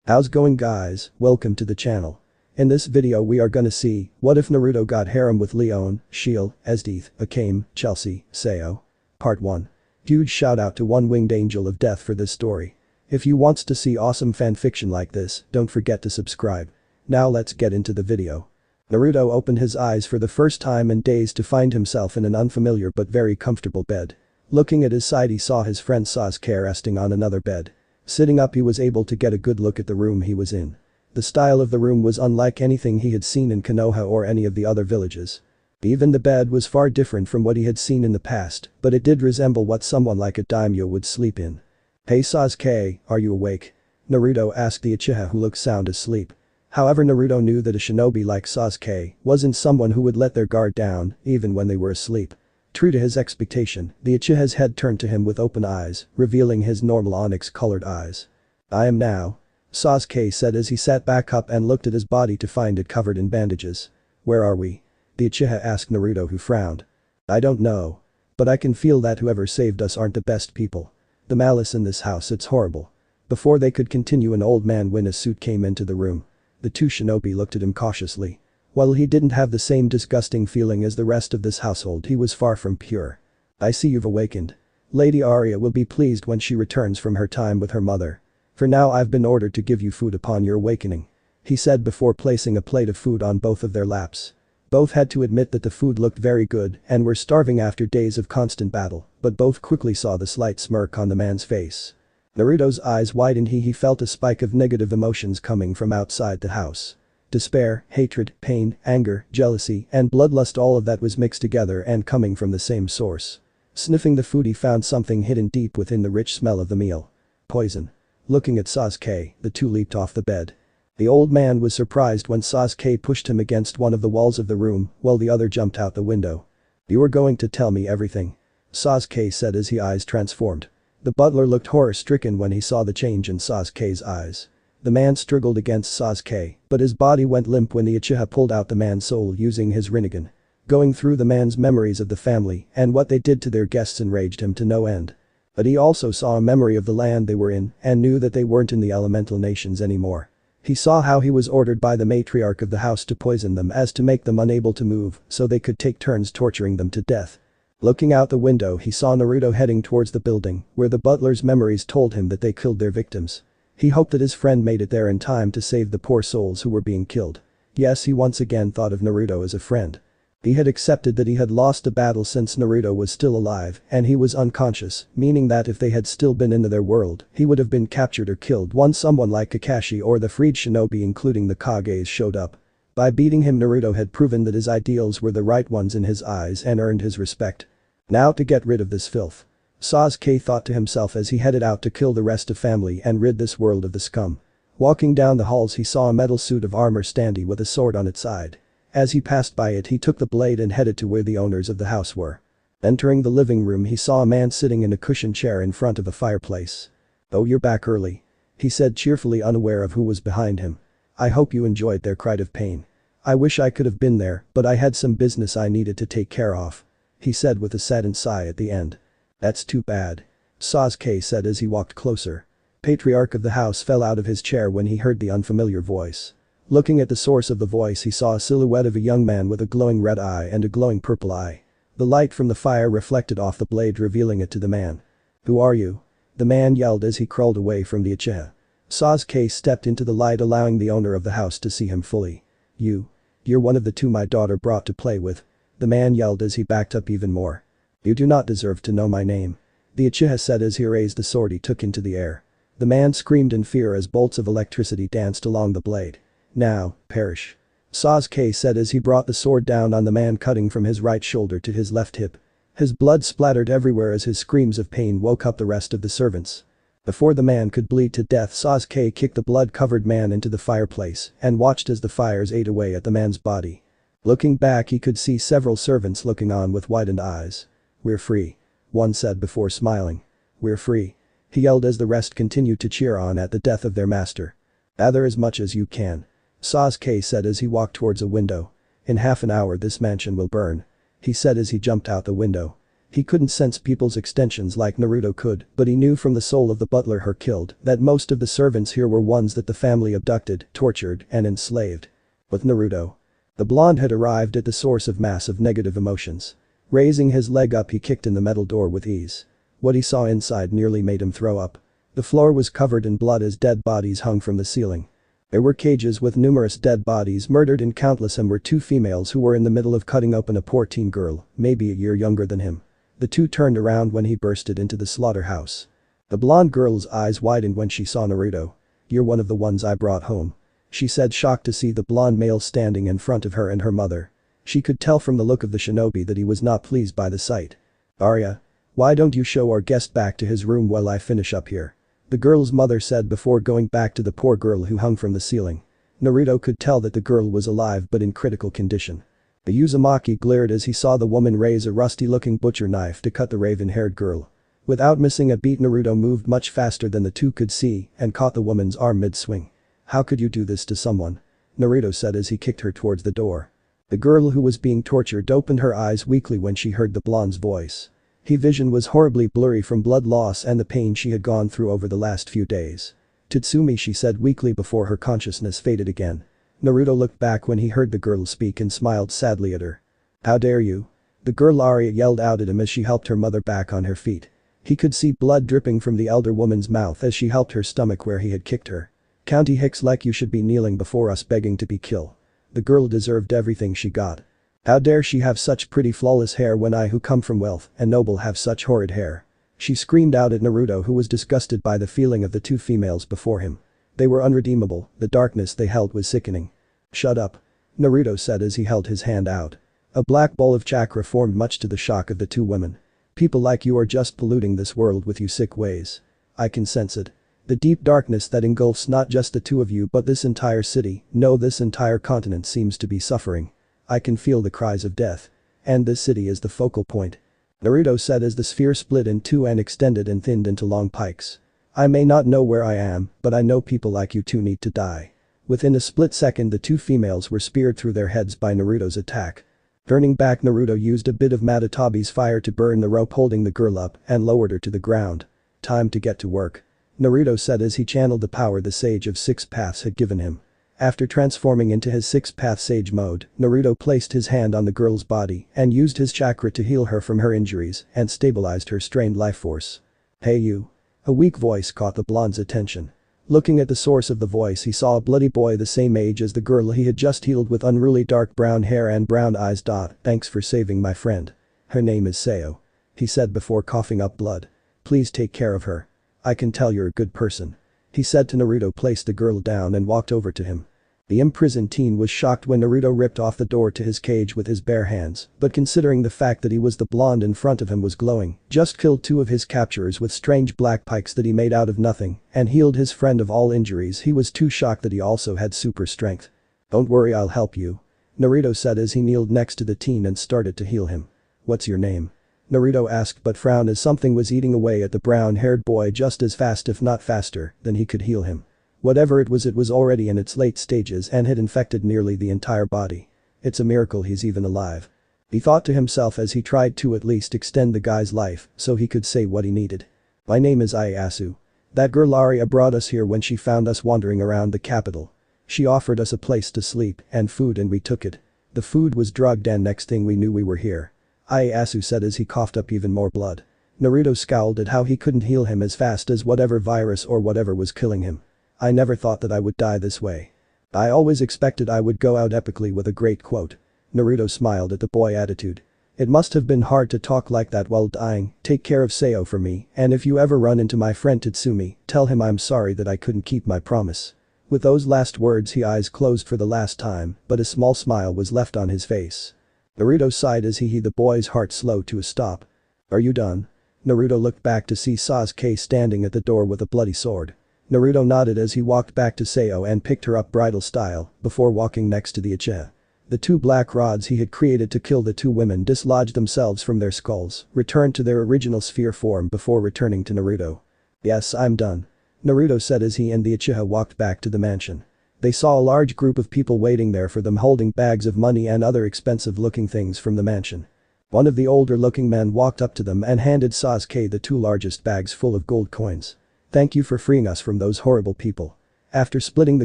How's going guys, welcome to the channel. In this video we are gonna see, what if Naruto got harem with Leone, Sheele, Esdeath, Akame, Chelsea, Sayo? Part 1. Huge shout out to One Winged Angel of Death for this story. If you wants to see awesome fanfiction like this, don't forget to subscribe. Now let's get into the video. Naruto opened his eyes for the first time in days to find himself in an unfamiliar but very comfortable bed. Looking at his side he saw his friend Sasuke resting on another bed. Sitting up he was able to get a good look at the room he was in. The style of the room was unlike anything he had seen in Konoha or any of the other villages. Even the bed was far different from what he had seen in the past, but it did resemble what someone like a daimyo would sleep in. "Hey Sasuke, are you awake?" Naruto asked the uchiha who looked sound asleep. However, Naruto knew that a shinobi like Sasuke wasn't someone who would let their guard down, even when they were asleep. True to his expectation, the uchiha's head turned to him with open eyes, revealing his normal onyx-colored eyes. "I am now," Sasuke said as he sat back up and looked at his body to find it covered in bandages. "Where are we?" the uchiha asked Naruto, who frowned. "I don't know. But I can feel that whoever saved us aren't the best people. The malice in this house, it's horrible." Before they could continue, an old man in a suit came into the room. The two shinobi looked at him cautiously. While he didn't have the same disgusting feeling as the rest of this household, he was far from pure. "I see you've awakened. Lady Arya will be pleased when she returns from her time with her mother. For now I've been ordered to give you food upon your awakening," he said before placing a plate of food on both of their laps. Both had to admit that the food looked very good and were starving after days of constant battle, but both quickly saw the slight smirk on the man's face. Naruto's eyes widened. He felt a spike of negative emotions coming from outside the house. Despair, hatred, pain, anger, jealousy, and bloodlust, all of that was mixed together and coming from the same source. Sniffing the food he found something hidden deep within the rich smell of the meal. Poison. Looking at Sasuke, the two leaped off the bed. The old man was surprised when Sasuke pushed him against one of the walls of the room while the other jumped out the window. "You are going to tell me everything?" Sasuke said as his eyes transformed. The butler looked horror-stricken when he saw the change in Sasuke's eyes. The man struggled against Sasuke, but his body went limp when the uchiha pulled out the man's soul using his rinnegan. Going through the man's memories of the family and what they did to their guests enraged him to no end. But he also saw a memory of the land they were in and knew that they weren't in the elemental nations anymore. He saw how he was ordered by the matriarch of the house to poison them as to make them unable to move so they could take turns torturing them to death. Looking out the window he saw Naruto heading towards the building where the butler's memories told him that they killed their victims. He hoped that his friend made it there in time to save the poor souls who were being killed. Yes, he once again thought of Naruto as a friend. He had accepted that he had lost the battle since Naruto was still alive and he was unconscious, meaning that if they had still been in their world, he would have been captured or killed once someone like Kakashi or the freed shinobi including the Kages showed up. By beating him, Naruto had proven that his ideals were the right ones in his eyes and earned his respect. Now to get rid of this filth. Sasuke thought to himself as he headed out to kill the rest of family and rid this world of the scum. Walking down the halls he saw a metal suit of armor standing with a sword on its side. As he passed by it he took the blade and headed to where the owners of the house were. Entering the living room he saw a man sitting in a cushioned chair in front of a fireplace. "Oh, you're back early," he said, cheerfully unaware of who was behind him. "I hope you enjoyed their cry of pain. I wish I could have been there, but I had some business I needed to take care of," he said with a saddened sigh at the end. "That's too bad," Sasuke said as he walked closer. Patriarch of the house fell out of his chair when he heard the unfamiliar voice. Looking at the source of the voice he saw a silhouette of a young man with a glowing red eye and a glowing purple eye. The light from the fire reflected off the blade revealing it to the man. "Who are you?" the man yelled as he crawled away from the uchiha. Sasuke stepped into the light allowing the owner of the house to see him fully. You're one of the two my daughter brought to play with," the man yelled as he backed up even more. "You do not deserve to know my name," the uchiha said as he raised the sword he took into the air. The man screamed in fear as bolts of electricity danced along the blade. "Now, perish," Sasuke said as he brought the sword down on the man, cutting from his right shoulder to his left hip. His blood splattered everywhere as his screams of pain woke up the rest of the servants. Before the man could bleed to death, Sasuke kicked the blood-covered man into the fireplace and watched as the fires ate away at the man's body. Looking back he could see several servants looking on with widened eyes. "We're free," one said before smiling. "We're free," he yelled as the rest continued to cheer on at the death of their master. "Gather as much as you can," Sasuke said as he walked towards a window. "In half an hour this mansion will burn," he said as he jumped out the window. He couldn't sense people's extensions like Naruto could, but he knew from the soul of the butler her killed that most of the servants here were ones that the family abducted, tortured, and enslaved. With Naruto. The blonde had arrived at the source of massive negative emotions. Raising his leg up, he kicked in the metal door with ease. What he saw inside nearly made him throw up. The floor was covered in blood as dead bodies hung from the ceiling. There were cages with numerous dead bodies murdered and countless of them were two females who were in the middle of cutting open a poor teen girl, maybe a year younger than him. The two turned around when he bursted into the slaughterhouse. The blonde girl's eyes widened when she saw Naruto. "You're one of the ones I brought home," she said, shocked to see the blonde male standing in front of her and her mother. She could tell from the look of the shinobi that he was not pleased by the sight. "Arya, why don't you show our guest back to his room while I finish up here?" The girl's mother said before going back to the poor girl who hung from the ceiling. Naruto could tell that the girl was alive but in critical condition. The Uzumaki glared as he saw the woman raise a rusty-looking butcher knife to cut the raven-haired girl. Without missing a beat, Naruto moved much faster than the two could see and caught the woman's arm mid-swing. "How could you do this to someone?" Naruto said as he kicked her towards the door. The girl who was being tortured opened her eyes weakly when she heard the blonde's voice. Her vision was horribly blurry from blood loss and the pain she had gone through over the last few days. "Tatsumi," she said weakly before her consciousness faded again. Naruto looked back when he heard the girl speak and smiled sadly at her. "How dare you?" The girl Arya yelled out at him as she helped her mother back on her feet. He could see blood dripping from the elder woman's mouth as she helped her stomach where he had kicked her. "County Hicks, like you should be kneeling before us begging to be killed. The girl deserved everything she got. How dare she have such pretty flawless hair when I who come from wealth and noble have such horrid hair." She screamed out at Naruto, who was disgusted by the feeling of the two females before him. They were unredeemable, the darkness they held was sickening. "Shut up," Naruto said as he held his hand out. A black ball of chakra formed much to the shock of the two women. "People like you are just polluting this world with your sick ways. I can sense it. The deep darkness that engulfs not just the two of you but this entire city, no, this entire continent seems to be suffering. I can feel the cries of death. And this city is the focal point," Naruto said as the sphere split in two and extended and thinned into long pikes. "I may not know where I am, but I know people like you two need to die." Within a split second, the two females were speared through their heads by Naruto's attack. Turning back, Naruto used a bit of Matatabi's fire to burn the rope holding the girl up and lowered her to the ground. "Time to get to work," Naruto said as he channeled the power the Sage of Six Paths had given him. After transforming into his six-path sage mode, Naruto placed his hand on the girl's body and used his chakra to heal her from her injuries and stabilized her strained life force. "Hey you." A weak voice caught the blonde's attention. Looking at the source of the voice, he saw a bloody boy the same age as the girl he had just healed with unruly dark brown hair and brown eyes. "Thanks for saving my friend. Her name is Sayo," he said before coughing up blood. "Please take care of her. I can tell you're a good person," he said to Naruto, placed the girl down and walked over to him. The imprisoned teen was shocked when Naruto ripped off the door to his cage with his bare hands, but considering the fact that he was the blonde in front of him was glowing, just killed two of his capturers with strange black pikes that he made out of nothing, and healed his friend of all injuries, he was too shocked that he also had super strength. "Don't worry, I'll help you," Naruto said as he kneeled next to the teen and started to heal him. "What's your name?" Naruto asked but frowned as something was eating away at the brown-haired boy just as fast if not faster than he could heal him. Whatever it was already in its late stages and had infected nearly the entire body. "It's a miracle he's even alive," he thought to himself as he tried to at least extend the guy's life so he could say what he needed. "My name is Ieyasu. That girl Arya brought us here when she found us wandering around the capital. She offered us a place to sleep and food and we took it. The food was drugged and next thing we knew we were here," Ieyasu said as he coughed up even more blood. Naruto scowled at how he couldn't heal him as fast as whatever virus or whatever was killing him. "I never thought that I would die this way. I always expected I would go out epically with a great quote." Naruto smiled at the boy's attitude. "It must have been hard to talk like that while dying. Take care of Sayo for me, and if you ever run into my friend Tatsumi, tell him I'm sorry that I couldn't keep my promise." With those last words, his eyes closed for the last time, but a small smile was left on his face. Naruto sighed as he heard the boy's heart slow to a stop. "Are you done?" Naruto looked back to see Sasuke standing at the door with a bloody sword. Naruto nodded as he walked back to Sayo and picked her up bridal style before walking next to the uchiha. The two black rods he had created to kill the two women dislodged themselves from their skulls, returned to their original sphere form before returning to Naruto. "Yes, I'm done," Naruto said as he and the uchiha walked back to the mansion. They saw a large group of people waiting there for them holding bags of money and other expensive looking things from the mansion. One of the older-looking men walked up to them and handed Sasuke the 2 largest bags full of gold coins. "Thank you for freeing us from those horrible people. After splitting the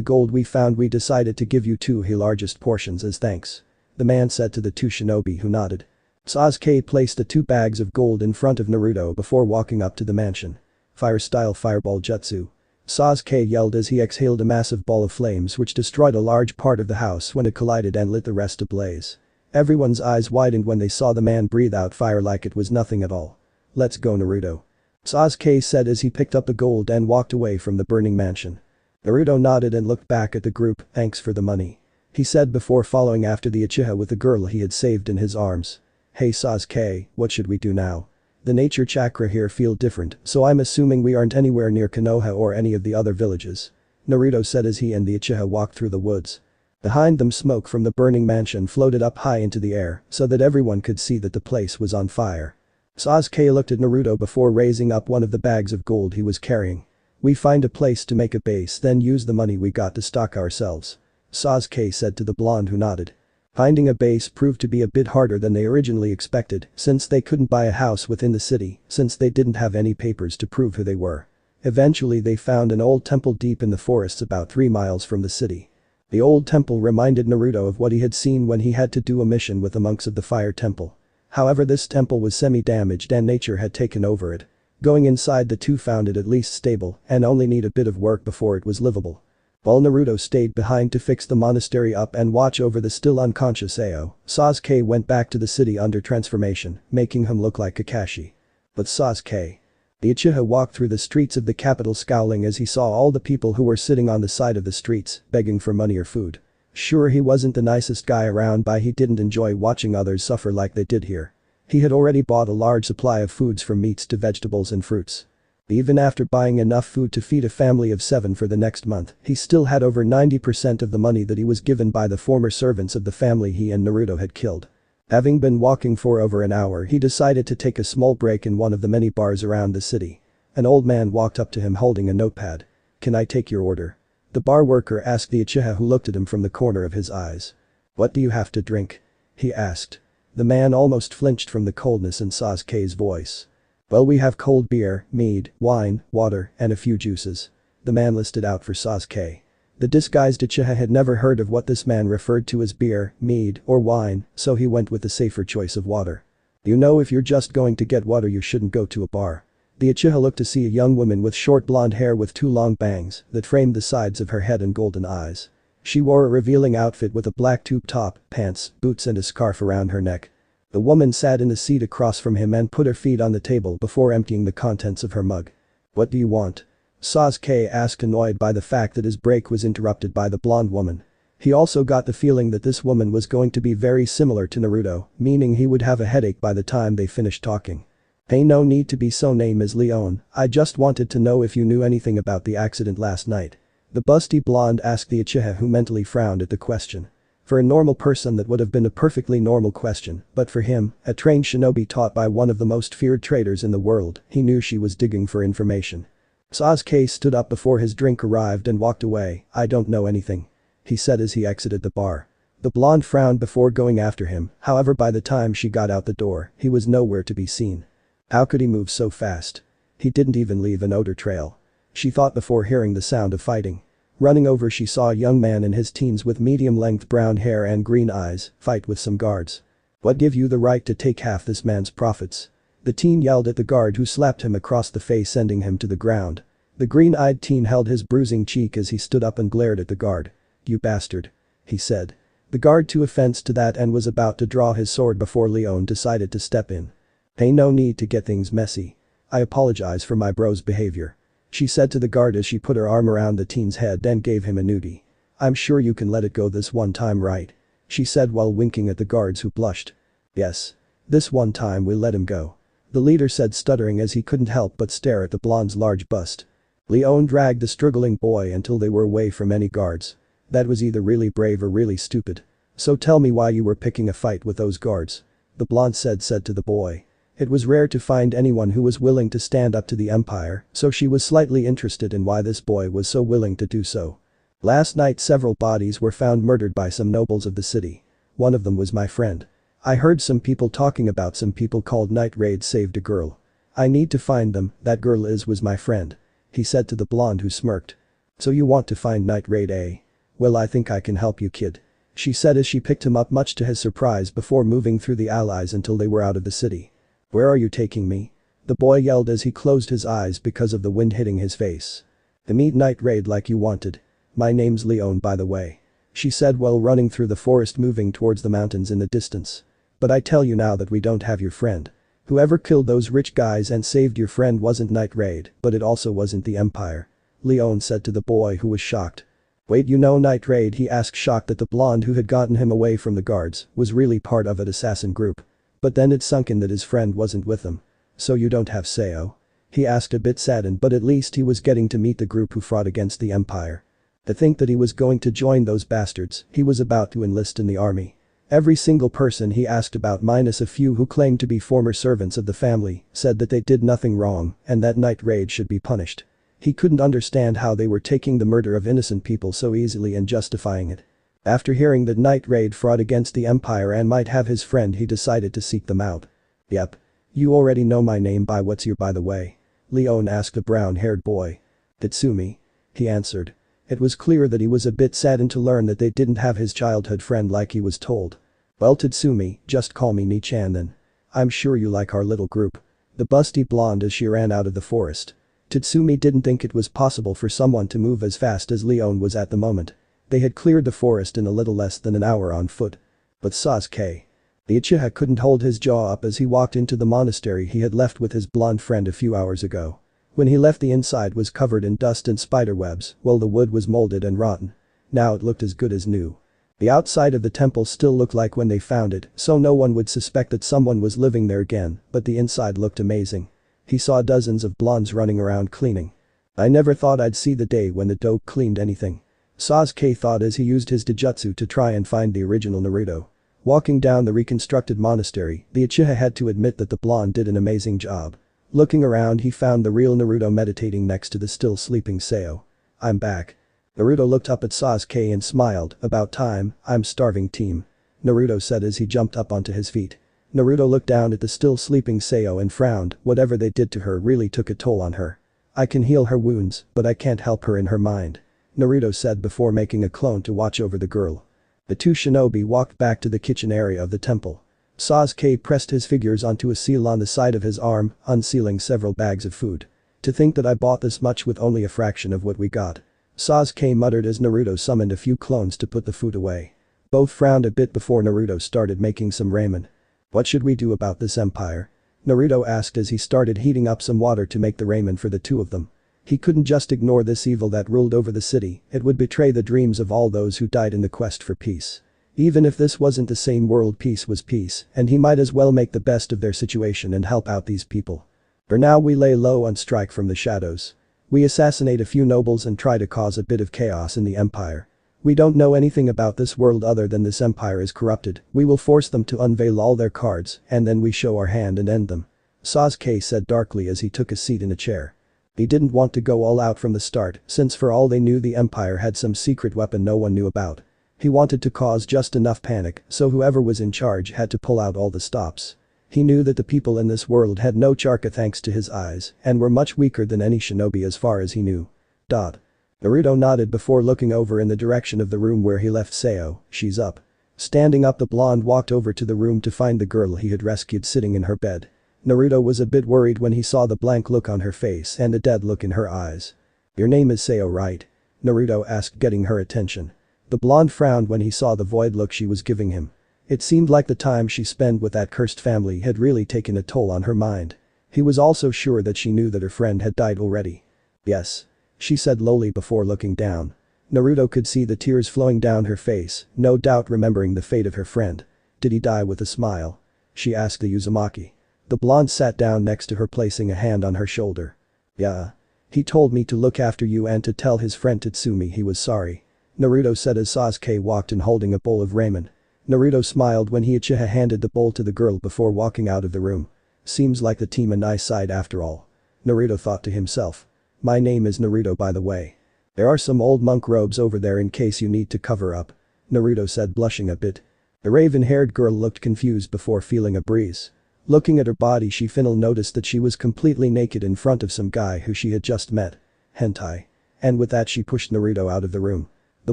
gold we found, we decided to give you 2 largest portions as thanks," the man said to the 2 shinobi, who nodded. Sasuke placed the 2 bags of gold in front of Naruto before walking up to the mansion. "Fire-style fireball jutsu." Sasuke yelled as he exhaled a massive ball of flames which destroyed a large part of the house when it collided and lit the rest ablaze. Everyone's eyes widened when they saw the man breathe out fire like it was nothing at all. "Let's go, Naruto," Sasuke said as he picked up the gold and walked away from the burning mansion. Naruto nodded and looked back at the group. "Thanks for the money," he said before following after the Uchiha with the girl he had saved in his arms. "Hey Sasuke, what should we do now? The nature chakra here feel different, so I'm assuming we aren't anywhere near Konoha or any of the other villages," Naruto said as he and the Uchiha walked through the woods. Behind them, smoke from the burning mansion floated up high into the air so that everyone could see that the place was on fire. Sasuke looked at Naruto before raising up one of the bags of gold he was carrying. "We find a place to make a base, then use the money we got to stock ourselves," Sasuke said to the blonde, who nodded. Finding a base proved to be a bit harder than they originally expected since they couldn't buy a house within the city since they didn't have any papers to prove who they were. Eventually they found an old temple deep in the forests about 3 miles from the city. The old temple reminded Naruto of what he had seen when he had to do a mission with the monks of the fire temple. However, this temple was semi-damaged and nature had taken over it. Going inside, the 2 found it at least stable and only need a bit of work before it was livable. While Naruto stayed behind to fix the monastery up and watch over the still unconscious Sayo, Sasuke went back to the city under transformation, making him look like Kakashi. But Sasuke. The Uchiha walked through the streets of the capital scowling as he saw all the people who were sitting on the side of the streets, begging for money or food. Sure, he wasn't the nicest guy around, but he didn't enjoy watching others suffer like they did here. He had already bought a large supply of foods from meats to vegetables and fruits. Even after buying enough food to feed a family of 7 for the next month, he still had over 90% of the money that he was given by the former servants of the family he and Naruto had killed. Having been walking for over an hour, he decided to take a small break in one of the many bars around the city. An old man walked up to him holding a notepad. "Can I take your order?" the bar worker asked the Uchiha, who looked at him from the corner of his eyes. "What do you have to drink?" he asked. The man almost flinched from the coldness in Sasuke's voice. "Well, we have cold beer, mead, wine, water, and a few juices," the man listed out for Sasuke. The disguised Uchiha had never heard of what this man referred to as beer, mead, or wine, so he went with the safer choice of water. "You know, if you're just going to get water you shouldn't go to a bar." The Uchiha looked to see a young woman with short blonde hair with 2 long bangs that framed the sides of her head and golden eyes. She wore a revealing outfit with a black tube top, pants, boots and a scarf around her neck. The woman sat in a seat across from him and put her feet on the table before emptying the contents of her mug. "What do you want?" Sasuke asked, annoyed by the fact that his break was interrupted by the blonde woman. He also got the feeling that this woman was going to be very similar to Naruto, meaning he would have a headache by the time they finished talking. "Hey, no need to be so. Name is Leone. I just wanted to know if you knew anything about the accident last night." The busty blonde asked the Uchiha, who mentally frowned at the question. For a normal person that would have been a perfectly normal question, but for him, a trained shinobi taught by one of the most feared traitors in the world, he knew she was digging for information. Sasuke stood up before his drink arrived and walked away. "I don't know anything," he said as he exited the bar. The blonde frowned before going after him, however by the time she got out the door, he was nowhere to be seen. How could he move so fast? He didn't even leave an odor trail. She thought before hearing the sound of fighting. Running over, she saw a young man in his teens with medium-length brown hair and green eyes fight with some guards. "What give you the right to take half this man's profits?" the teen yelled at the guard, who slapped him across the face, sending him to the ground. The green-eyed teen held his bruising cheek as he stood up and glared at the guard. "You bastard," he said. The guard took offense to that and was about to draw his sword before Leone decided to step in. "Hey, no need to get things messy. I apologize for my bro's behavior," she said to the guard as she put her arm around the teen's head and gave him a nudie. "I'm sure you can let it go this one time, right?" she said while winking at the guards, who blushed. "Yes. This one time we'll let him go," the leader said, stuttering as he couldn't help but stare at the blonde's large bust. Leone dragged the struggling boy until they were away from any guards. "That was either really brave or really stupid. So tell me why you were picking a fight with those guards," the blonde said to the boy. It was rare to find anyone who was willing to stand up to the empire, so she was slightly interested in why this boy was so willing to do so. "Last night several bodies were found murdered by some nobles of the city. One of them was my friend. I heard some people talking about some people called Night Raid saved a girl. I need to find them, that girl was my friend. He said to the blonde who smirked. So you want to find Night Raid, eh? Well, I think I can help you, kid. She said as she picked him up, much to his surprise, before moving through the allies until they were out of the city. Where are you taking me? The boy yelled as he closed his eyes because of the wind hitting his face. The meet Night Raid like you wanted. My name's Leone, by the way. She said while running through the forest, moving towards the mountains in the distance. But I tell you now that we don't have your friend. Whoever killed those rich guys and saved your friend wasn't Night Raid, but it also wasn't the Empire. Leone said to the boy, who was shocked. Wait, you know Night Raid? He asked, shocked that the blonde who had gotten him away from the guards was really part of an assassin group. But then it sunk in that his friend wasn't with them. So you don't have Sayo? He asked, a bit saddened, but at least he was getting to meet the group who fought against the Empire. To think that he was going to join those bastards, he was about to enlist in the army. Every single person he asked about, minus a few who claimed to be former servants of the family, said that they did nothing wrong and that Night Raid should be punished. He couldn't understand how they were taking the murder of innocent people so easily and justifying it. After hearing that Night Raid fought against the Empire and might have his friend, he decided to seek them out. Yep. You already know my name. What's your by the way? Leone asked the brown-haired boy. Tatsumi. He answered. It was clear that he was a bit saddened to learn that they didn't have his childhood friend like he was told. Well, Tatsumi, just call me Ni-chan then. I'm sure you like our little group. The busty blonde as she ran out of the forest. Tatsumi didn't think it was possible for someone to move as fast as Leone was at the moment. They had cleared the forest in a little less than an hour on foot. But Sasuke. The uchiha couldn't hold his jaw up as he walked into the monastery he had left with his blonde friend a few hours ago. When he left, the inside was covered in dust and spiderwebs, while the wood was molded and rotten. Now it looked as good as new. The outside of the temple still looked like when they found it, so no one would suspect that someone was living there again, but the inside looked amazing. He saw dozens of blondes running around cleaning. I never thought I'd see the day when the dope cleaned anything. Sasuke thought as he used his Dojutsu to try and find the original Naruto. Walking down the reconstructed monastery, the Uchiha had to admit that the blonde did an amazing job. Looking around, he found the real Naruto meditating next to the still sleeping Sayo. I'm back. Naruto looked up at Sasuke and smiled. About time, I'm starving, team. Naruto said as he jumped up onto his feet. Naruto looked down at the still sleeping Sayo and frowned. Whatever they did to her really took a toll on her. I can heal her wounds, but I can't help her in her mind. Naruto said before making a clone to watch over the girl. The two shinobi walked back to the kitchen area of the temple. Sasuke pressed his fingers onto a seal on the side of his arm, unsealing several bags of food. To think that I bought this much with only a fraction of what we got. Sasuke muttered as Naruto summoned a few clones to put the food away. Both frowned a bit before Naruto started making some ramen. What should we do about this empire? Naruto asked as he started heating up some water to make the ramen for the two of them. He couldn't just ignore this evil that ruled over the city, it would betray the dreams of all those who died in the quest for peace. Even if this wasn't the same world, peace was peace, and he might as well make the best of their situation and help out these people. For now we lay low and strike from the shadows. We assassinate a few nobles and try to cause a bit of chaos in the empire. We don't know anything about this world other than this empire is corrupted. We will force them to unveil all their cards, and then we show our hand and end them. Sasuke said darkly as he took a seat in a chair. He didn't want to go all out from the start, since for all they knew the empire had some secret weapon no one knew about. He wanted to cause just enough panic, so whoever was in charge had to pull out all the stops. He knew that the people in this world had no chakra thanks to his eyes, and were much weaker than any shinobi as far as he knew. Naruto nodded before looking over in the direction of the room where he left Sayo. She's up. Standing up, the blonde walked over to the room to find the girl he had rescued sitting in her bed. Naruto was a bit worried when he saw the blank look on her face and the dead look in her eyes. Your name is Sayo, right? Naruto asked, getting her attention. The blonde frowned when he saw the void look she was giving him. It seemed like the time she spent with that cursed family had really taken a toll on her mind. He was also sure that she knew that her friend had died already. Yes. She said lowly before looking down. Naruto could see the tears flowing down her face, no doubt remembering the fate of her friend. Did he die? With a smile? She asked the Uzumaki. The blonde sat down next to her, placing a hand on her shoulder. Yeah. He told me to look after you and to tell his friend Tatsumi he was sorry. Naruto said as Sasuke walked in holding a bowl of ramen. Naruto smiled when Uchiha handed the bowl to the girl before walking out of the room. Seems like the team a nice side after all. Naruto thought to himself. My name is Naruto, by the way. There are some old monk robes over there in case you need to cover up. Naruto said, blushing a bit. The raven-haired girl looked confused before feeling a breeze. Looking at her body, she finally noticed that she was completely naked in front of some guy who she had just met. Hentai. And with that she pushed Naruto out of the room. The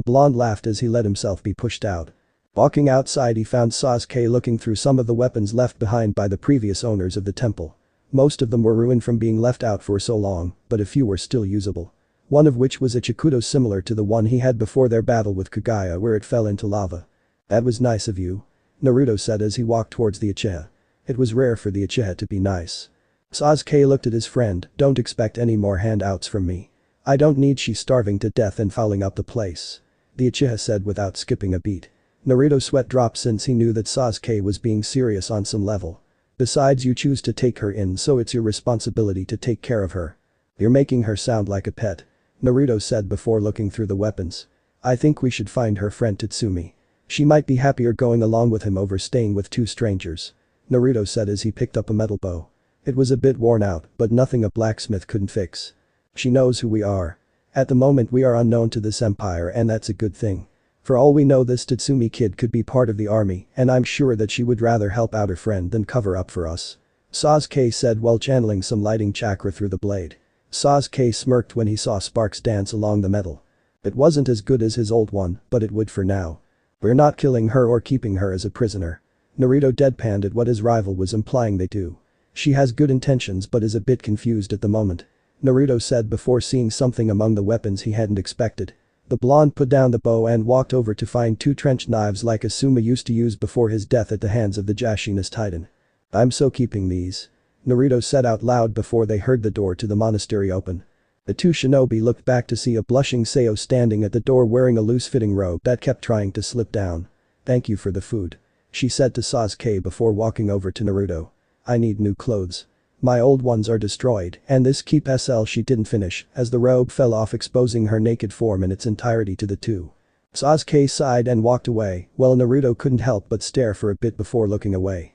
blonde laughed as he let himself be pushed out. Walking outside, he found Sasuke looking through some of the weapons left behind by the previous owners of the temple. Most of them were ruined from being left out for so long, but a few were still usable. One of which was a Chikudo similar to the one he had before their battle with Kagaya, where it fell into lava. "That was nice of you," Naruto said as he walked towards the uchiha. It was rare for the uchiha to be nice. Sasuke looked at his friend. "Don't expect any more handouts from me. I don't need she starving to death and fouling up the place," the uchiha said without skipping a beat. Naruto's sweat dropped since he knew that Sasuke was being serious on some level. "Besides, you choose to take her in, so it's your responsibility to take care of her. You're making her sound like a pet," Naruto said before looking through the weapons. "I think we should find her friend Tatsumi. She might be happier going along with him over staying with two strangers," Naruto said as he picked up a metal bow. It was a bit worn out, but nothing a blacksmith couldn't fix. "She knows who we are. At the moment we are unknown to this empire, and that's a good thing. For all we know, this Tatsumi kid could be part of the army, and I'm sure that she would rather help out her friend than cover up for us," Sasuke said while channeling some lighting chakra through the blade. Sasuke smirked when he saw sparks dance along the metal. It wasn't as good as his old one, but it would for now. "We're not killing her or keeping her as a prisoner," Naruto deadpanned at what his rival was implying they do. "She has good intentions but is a bit confused at the moment," Naruto said before seeing something among the weapons he hadn't expected. The blonde put down the bow and walked over to find two trench knives like Asuma used to use before his death at the hands of the Jashinas Titan. "I'm so keeping these," Naruto said out loud before they heard the door to the monastery open. The two shinobi looked back to see a blushing Sayo standing at the door wearing a loose-fitting robe that kept trying to slip down. "Thank you for the food," she said to Sasuke before walking over to Naruto. "I need new clothes. My old ones are destroyed, and this keep SL." She didn't finish as the robe fell off, exposing her naked form in its entirety to the two. Sasuke sighed and walked away, while Naruto couldn't help but stare for a bit before looking away.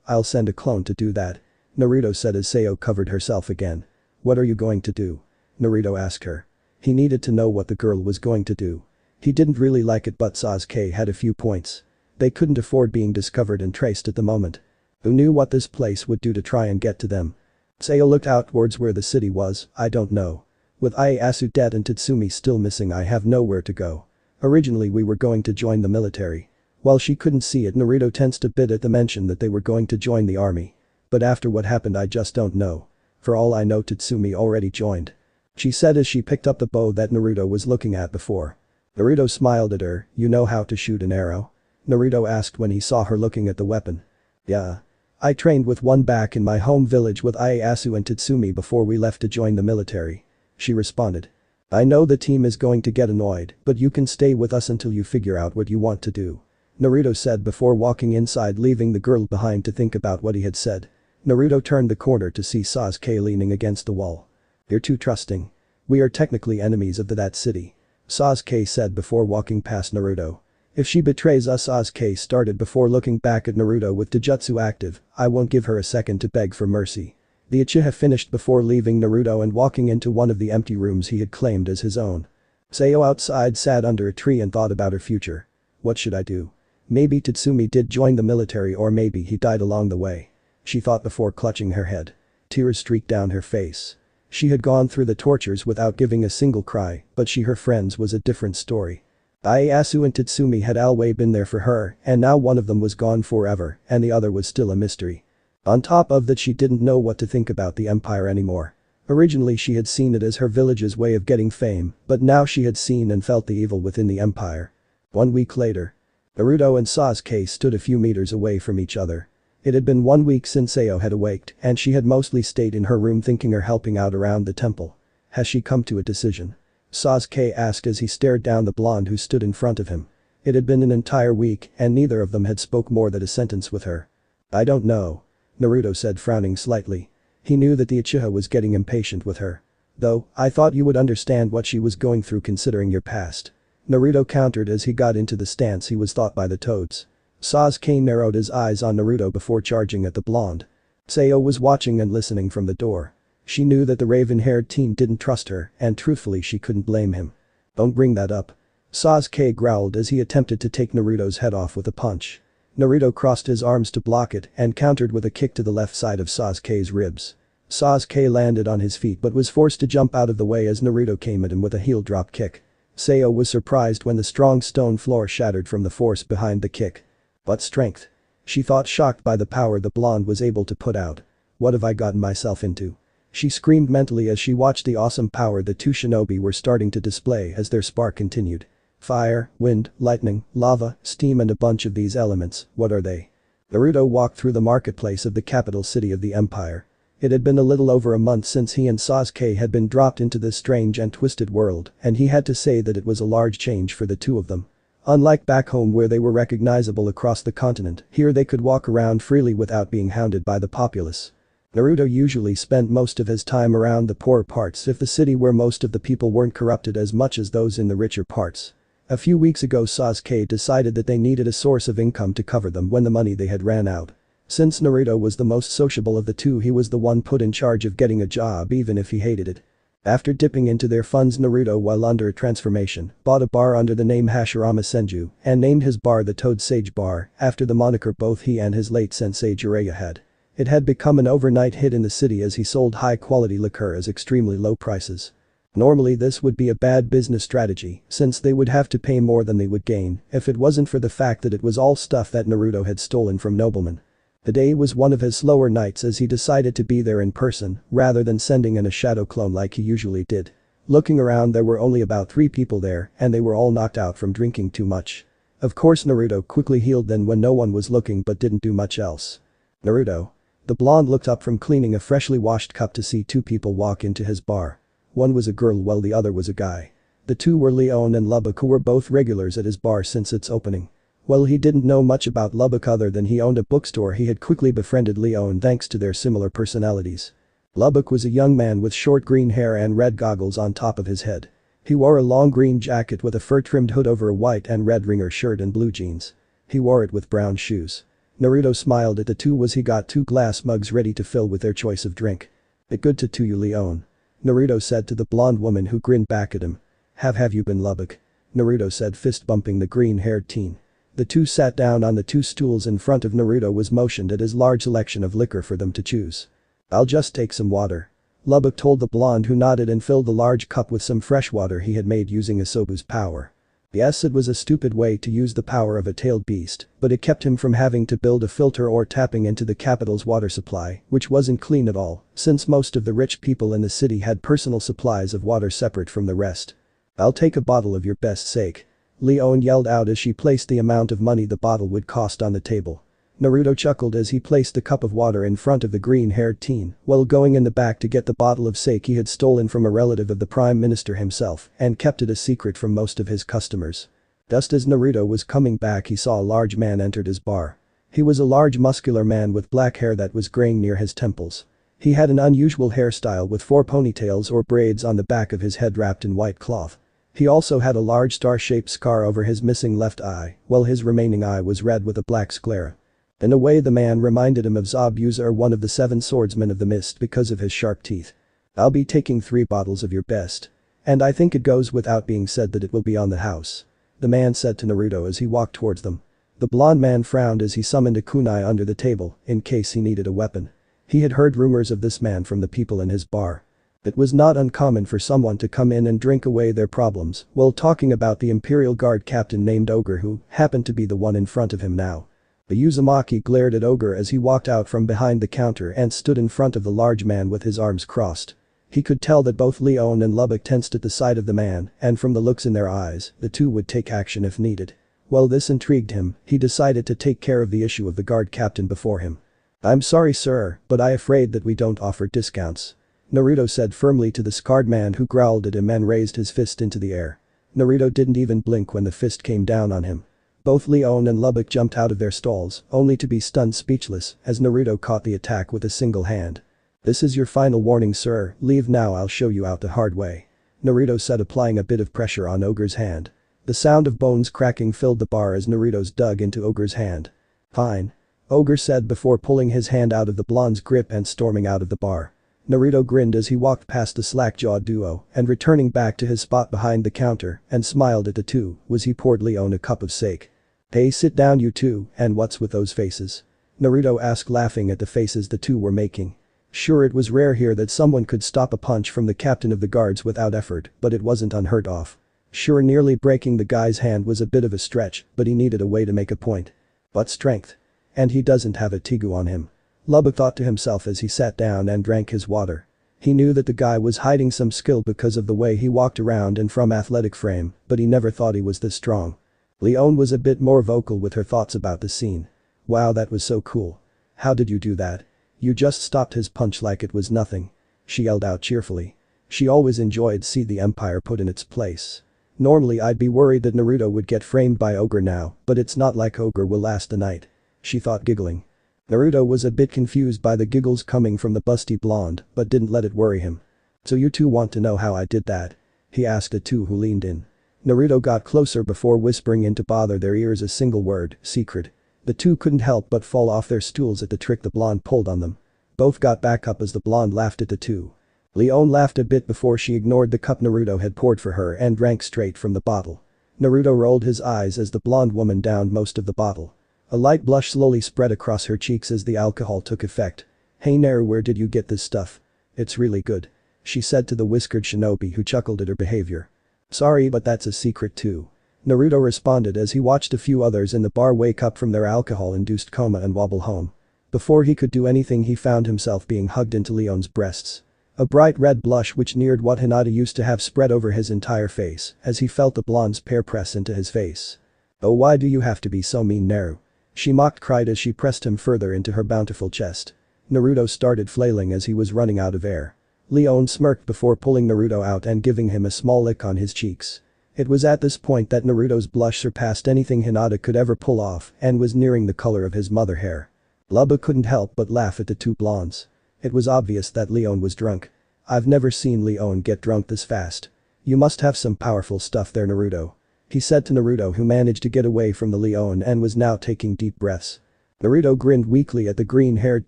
I'll send a clone to do that," Naruto said as Sayo covered herself again. "What are you going to do?" Naruto asked her. He needed to know what the girl was going to do. He didn't really like it, but Sasuke had a few points. They couldn't afford being discovered and traced at the moment. Who knew what this place would do to try and get to them? Sayo looked out towards where the city was. "I don't know. With Ieyasu dead and Tatsumi still missing, I have nowhere to go. Originally we were going to join the military." While she couldn't see it, Naruto tensed a bit at the mention that they were going to join the army. "But after what happened, I just don't know. For all I know, Tatsumi already joined," she said as she picked up the bow that Naruto was looking at before. Naruto smiled at her. "You know how to shoot an arrow?" Naruto asked when he saw her looking at the weapon. "Yeah. I trained with one back in my home village with Ieyasu and Tatsumi before we left to join the military," she responded. "I know the team is going to get annoyed, but you can stay with us until you figure out what you want to do," Naruto said before walking inside, leaving the girl behind to think about what he had said. Naruto turned the corner to see Sasuke leaning against the wall. "You're too trusting. We are technically enemies of that city," Sasuke said before walking past Naruto. "If she betrays us," Sasuke started before looking back at Naruto with Taijutsu active, "I won't give her a second to beg for mercy." The Uchiha finished before leaving Naruto and walking into one of the empty rooms he had claimed as his own. Sayo outside sat under a tree and thought about her future. "What should I do? Maybe Tatsumi did join the military, or maybe he died along the way," she thought before clutching her head. Tears streaked down her face. She had gone through the tortures without giving a single cry, but her friends was a different story. Ieyasu and Tatsumi had always been there for her, and now one of them was gone forever and the other was still a mystery. On top of that, she didn't know what to think about the empire anymore. Originally she had seen it as her village's way of getting fame, but now she had seen and felt the evil within the empire. 1 week later. Naruto and Sasuke stood a few meters away from each other. It had been 1 week since Sayo had awaked, and she had mostly stayed in her room thinking her helping out around the temple. Has she come to a decision? Sasuke asked as he stared down the blonde who stood in front of him. It had been an entire week and neither of them had spoke more than a sentence with her. "I don't know," Naruto said, frowning slightly. He knew that the Uchiha was getting impatient with her. "Though, I thought you would understand what she was going through considering your past," Naruto countered as he got into the stance he was taught by the toads. Sasuke narrowed his eyes on Naruto before charging at the blonde. Sayo was watching and listening from the door. She knew that the raven-haired teen didn't trust her, and truthfully she couldn't blame him. "Don't bring that up," Sasuke growled as he attempted to take Naruto's head off with a punch. Naruto crossed his arms to block it and countered with a kick to the left side of Sasuke's ribs. Sasuke landed on his feet but was forced to jump out of the way as Naruto came at him with a heel drop kick. Sayo was surprised when the strong stone floor shattered from the force behind the kick. What strength? She thought, shocked by the power the blonde was able to put out. What have I gotten myself into? She screamed mentally as she watched the awesome power the two shinobi were starting to display as their spar continued. Fire, wind, lightning, lava, steam and a bunch of these elements, what are they? Naruto walked through the marketplace of the capital city of the empire. It had been a little over a month since he and Sasuke had been dropped into this strange and twisted world, and he had to say that it was a large change for the two of them. Unlike back home where they were recognizable across the continent, here they could walk around freely without being hounded by the populace. Naruto usually spent most of his time around the poorer parts of the city where most of the people weren't corrupted as much as those in the richer parts. A few weeks ago Sasuke decided that they needed a source of income to cover them when the money they had ran out. Since Naruto was the most sociable of the two, he was the one put in charge of getting a job even if he hated it. After dipping into their funds, Naruto, while under a transformation, bought a bar under the name Hashirama Senju and named his bar the Toad Sage Bar after the moniker both he and his late sensei Jiraiya had. It had become an overnight hit in the city as he sold high-quality liquor at extremely low prices. Normally this would be a bad business strategy since they would have to pay more than they would gain if it wasn't for the fact that it was all stuff that Naruto had stolen from noblemen. The day was one of his slower nights as he decided to be there in person rather than sending in a shadow clone like he usually did. Looking around, there were only about 3 people there and they were all knocked out from drinking too much. Of course Naruto quickly healed then when no one was looking but didn't do much else. Naruto. The blonde looked up from cleaning a freshly washed cup to see 2 people walk into his bar. One was a girl while the other was a guy. The two were Leone and Lubbock, who were both regulars at his bar since its opening. While he didn't know much about Lubbock other than he owned a bookstore, he had quickly befriended Leone thanks to their similar personalities. Lubbock was a young man with short green hair and red goggles on top of his head. He wore a long green jacket with a fur-trimmed hood over a white and red ringer shirt and blue jeans. He wore it with brown shoes. Naruto smiled at the two as he got 2 glass mugs ready to fill with their choice of drink. "It good to you, Leone," Naruto said to the blonde woman who grinned back at him. Have you been, Lubbock?" Naruto said, fist-bumping the green-haired teen. The two sat down on the 2 stools in front of Naruto was motioned at his large selection of liquor for them to choose. "I'll just take some water," Lubbock told the blonde, who nodded and filled the large cup with some fresh water he had made using Asobu's power. Yes, it was a stupid way to use the power of a tailed beast, but it kept him from having to build a filter or tapping into the capital's water supply, which wasn't clean at all, since most of the rich people in the city had personal supplies of water separate from the rest. "I'll take a bottle of your best sake," Leone yelled out as she placed the amount of money the bottle would cost on the table. Naruto chuckled as he placed the cup of water in front of the green-haired teen while going in the back to get the bottle of sake he had stolen from a relative of the Prime Minister himself and kept it a secret from most of his customers. Just as Naruto was coming back, he saw a large man entered his bar. He was a large muscular man with black hair that was graying near his temples. He had an unusual hairstyle with 4 ponytails or braids on the back of his head wrapped in white cloth. He also had a large star-shaped scar over his missing left eye, while his remaining eye was red with a black sclera. In a way, the man reminded him of Zabuza, one of the 7 swordsmen of the mist, because of his sharp teeth. "I'll be taking 3 bottles of your best. And I think it goes without being said that it will be on the house," the man said to Naruto as he walked towards them. The blonde man frowned as he summoned a kunai under the table in case he needed a weapon. He had heard rumors of this man from the people in his bar. It was not uncommon for someone to come in and drink away their problems while talking about the Imperial Guard captain named Ogre, who happened to be the one in front of him now. The Uzumaki glared at Ogre as he walked out from behind the counter and stood in front of the large man with his arms crossed. He could tell that both Leone and Lubbock tensed at the sight of the man, and from the looks in their eyes, the two would take action if needed. While this intrigued him, he decided to take care of the issue of the guard captain before him. "I'm sorry, sir, but I'm afraid that we don't offer discounts," Naruto said firmly to the scarred man, who growled at him and raised his fist into the air. Naruto didn't even blink when the fist came down on him. Both Leone and Lubbock jumped out of their stalls, only to be stunned speechless as Naruto caught the attack with a single hand. "This is your final warning, sir, leave now, I'll show you out the hard way," Naruto said, applying a bit of pressure on Ogre's hand. The sound of bones cracking filled the bar as Naruto's dug into Ogre's hand. "Fine," Ogre said before pulling his hand out of the blonde's grip and storming out of the bar. Naruto grinned as he walked past the slack-jawed duo and returning back to his spot behind the counter and smiled at the two as he poured Leone a cup of sake. "Hey, sit down you two, and what's with those faces?" Naruto asked, laughing at the faces the two were making. Sure, it was rare here that someone could stop a punch from the captain of the guards without effort, but it wasn't unheard of. Sure, nearly breaking the guy's hand was a bit of a stretch, but he needed a way to make a point. But strength. And he doesn't have a Tigu on him. Lubbock thought to himself as he sat down and drank his water. He knew that the guy was hiding some skill because of the way he walked around and from athletic frame, but he never thought he was this strong. Leone was a bit more vocal with her thoughts about the scene. "Wow, that was so cool. How did you do that? You just stopped his punch like it was nothing," she yelled out cheerfully. She always enjoyed seeing the empire put in its place. "Normally I'd be worried that Naruto would get framed by Ogre now, but it's not like Ogre will last the night," she thought, giggling. Naruto was a bit confused by the giggles coming from the busty blonde, but didn't let it worry him. "So you two want to know how I did that?" he asked the two who leaned in. Naruto got closer before whispering in to bother their ears a single word: secret. The two couldn't help but fall off their stools at the trick the blonde pulled on them. Both got back up as the blonde laughed at the two. Leone laughed a bit before she ignored the cup Naruto had poured for her and drank straight from the bottle. Naruto rolled his eyes as the blonde woman downed most of the bottle. A light blush slowly spread across her cheeks as the alcohol took effect. "Hey Naru, where did you get this stuff? It's really good," she said to the whiskered shinobi who chuckled at her behavior. "Sorry, but that's a secret too," Naruto responded as he watched a few others in the bar wake up from their alcohol-induced coma and wobble home. Before he could do anything, he found himself being hugged into Leone's breasts. A bright red blush which neared what Hinata used to have spread over his entire face as he felt the blonde's pear press into his face. "Oh, why do you have to be so mean, Naru?" she mocked, cried as she pressed him further into her bountiful chest. Naruto started flailing as he was running out of air. Leone smirked before pulling Naruto out and giving him a small lick on his cheeks. It was at this point that Naruto's blush surpassed anything Hinata could ever pull off and was nearing the color of his mother hair. Lubba couldn't help but laugh at the two blondes. It was obvious that Leone was drunk. "I've never seen Leone get drunk this fast. You must have some powerful stuff there, Naruto," he said to Naruto, who managed to get away from the Leone and was now taking deep breaths. Naruto grinned weakly at the green-haired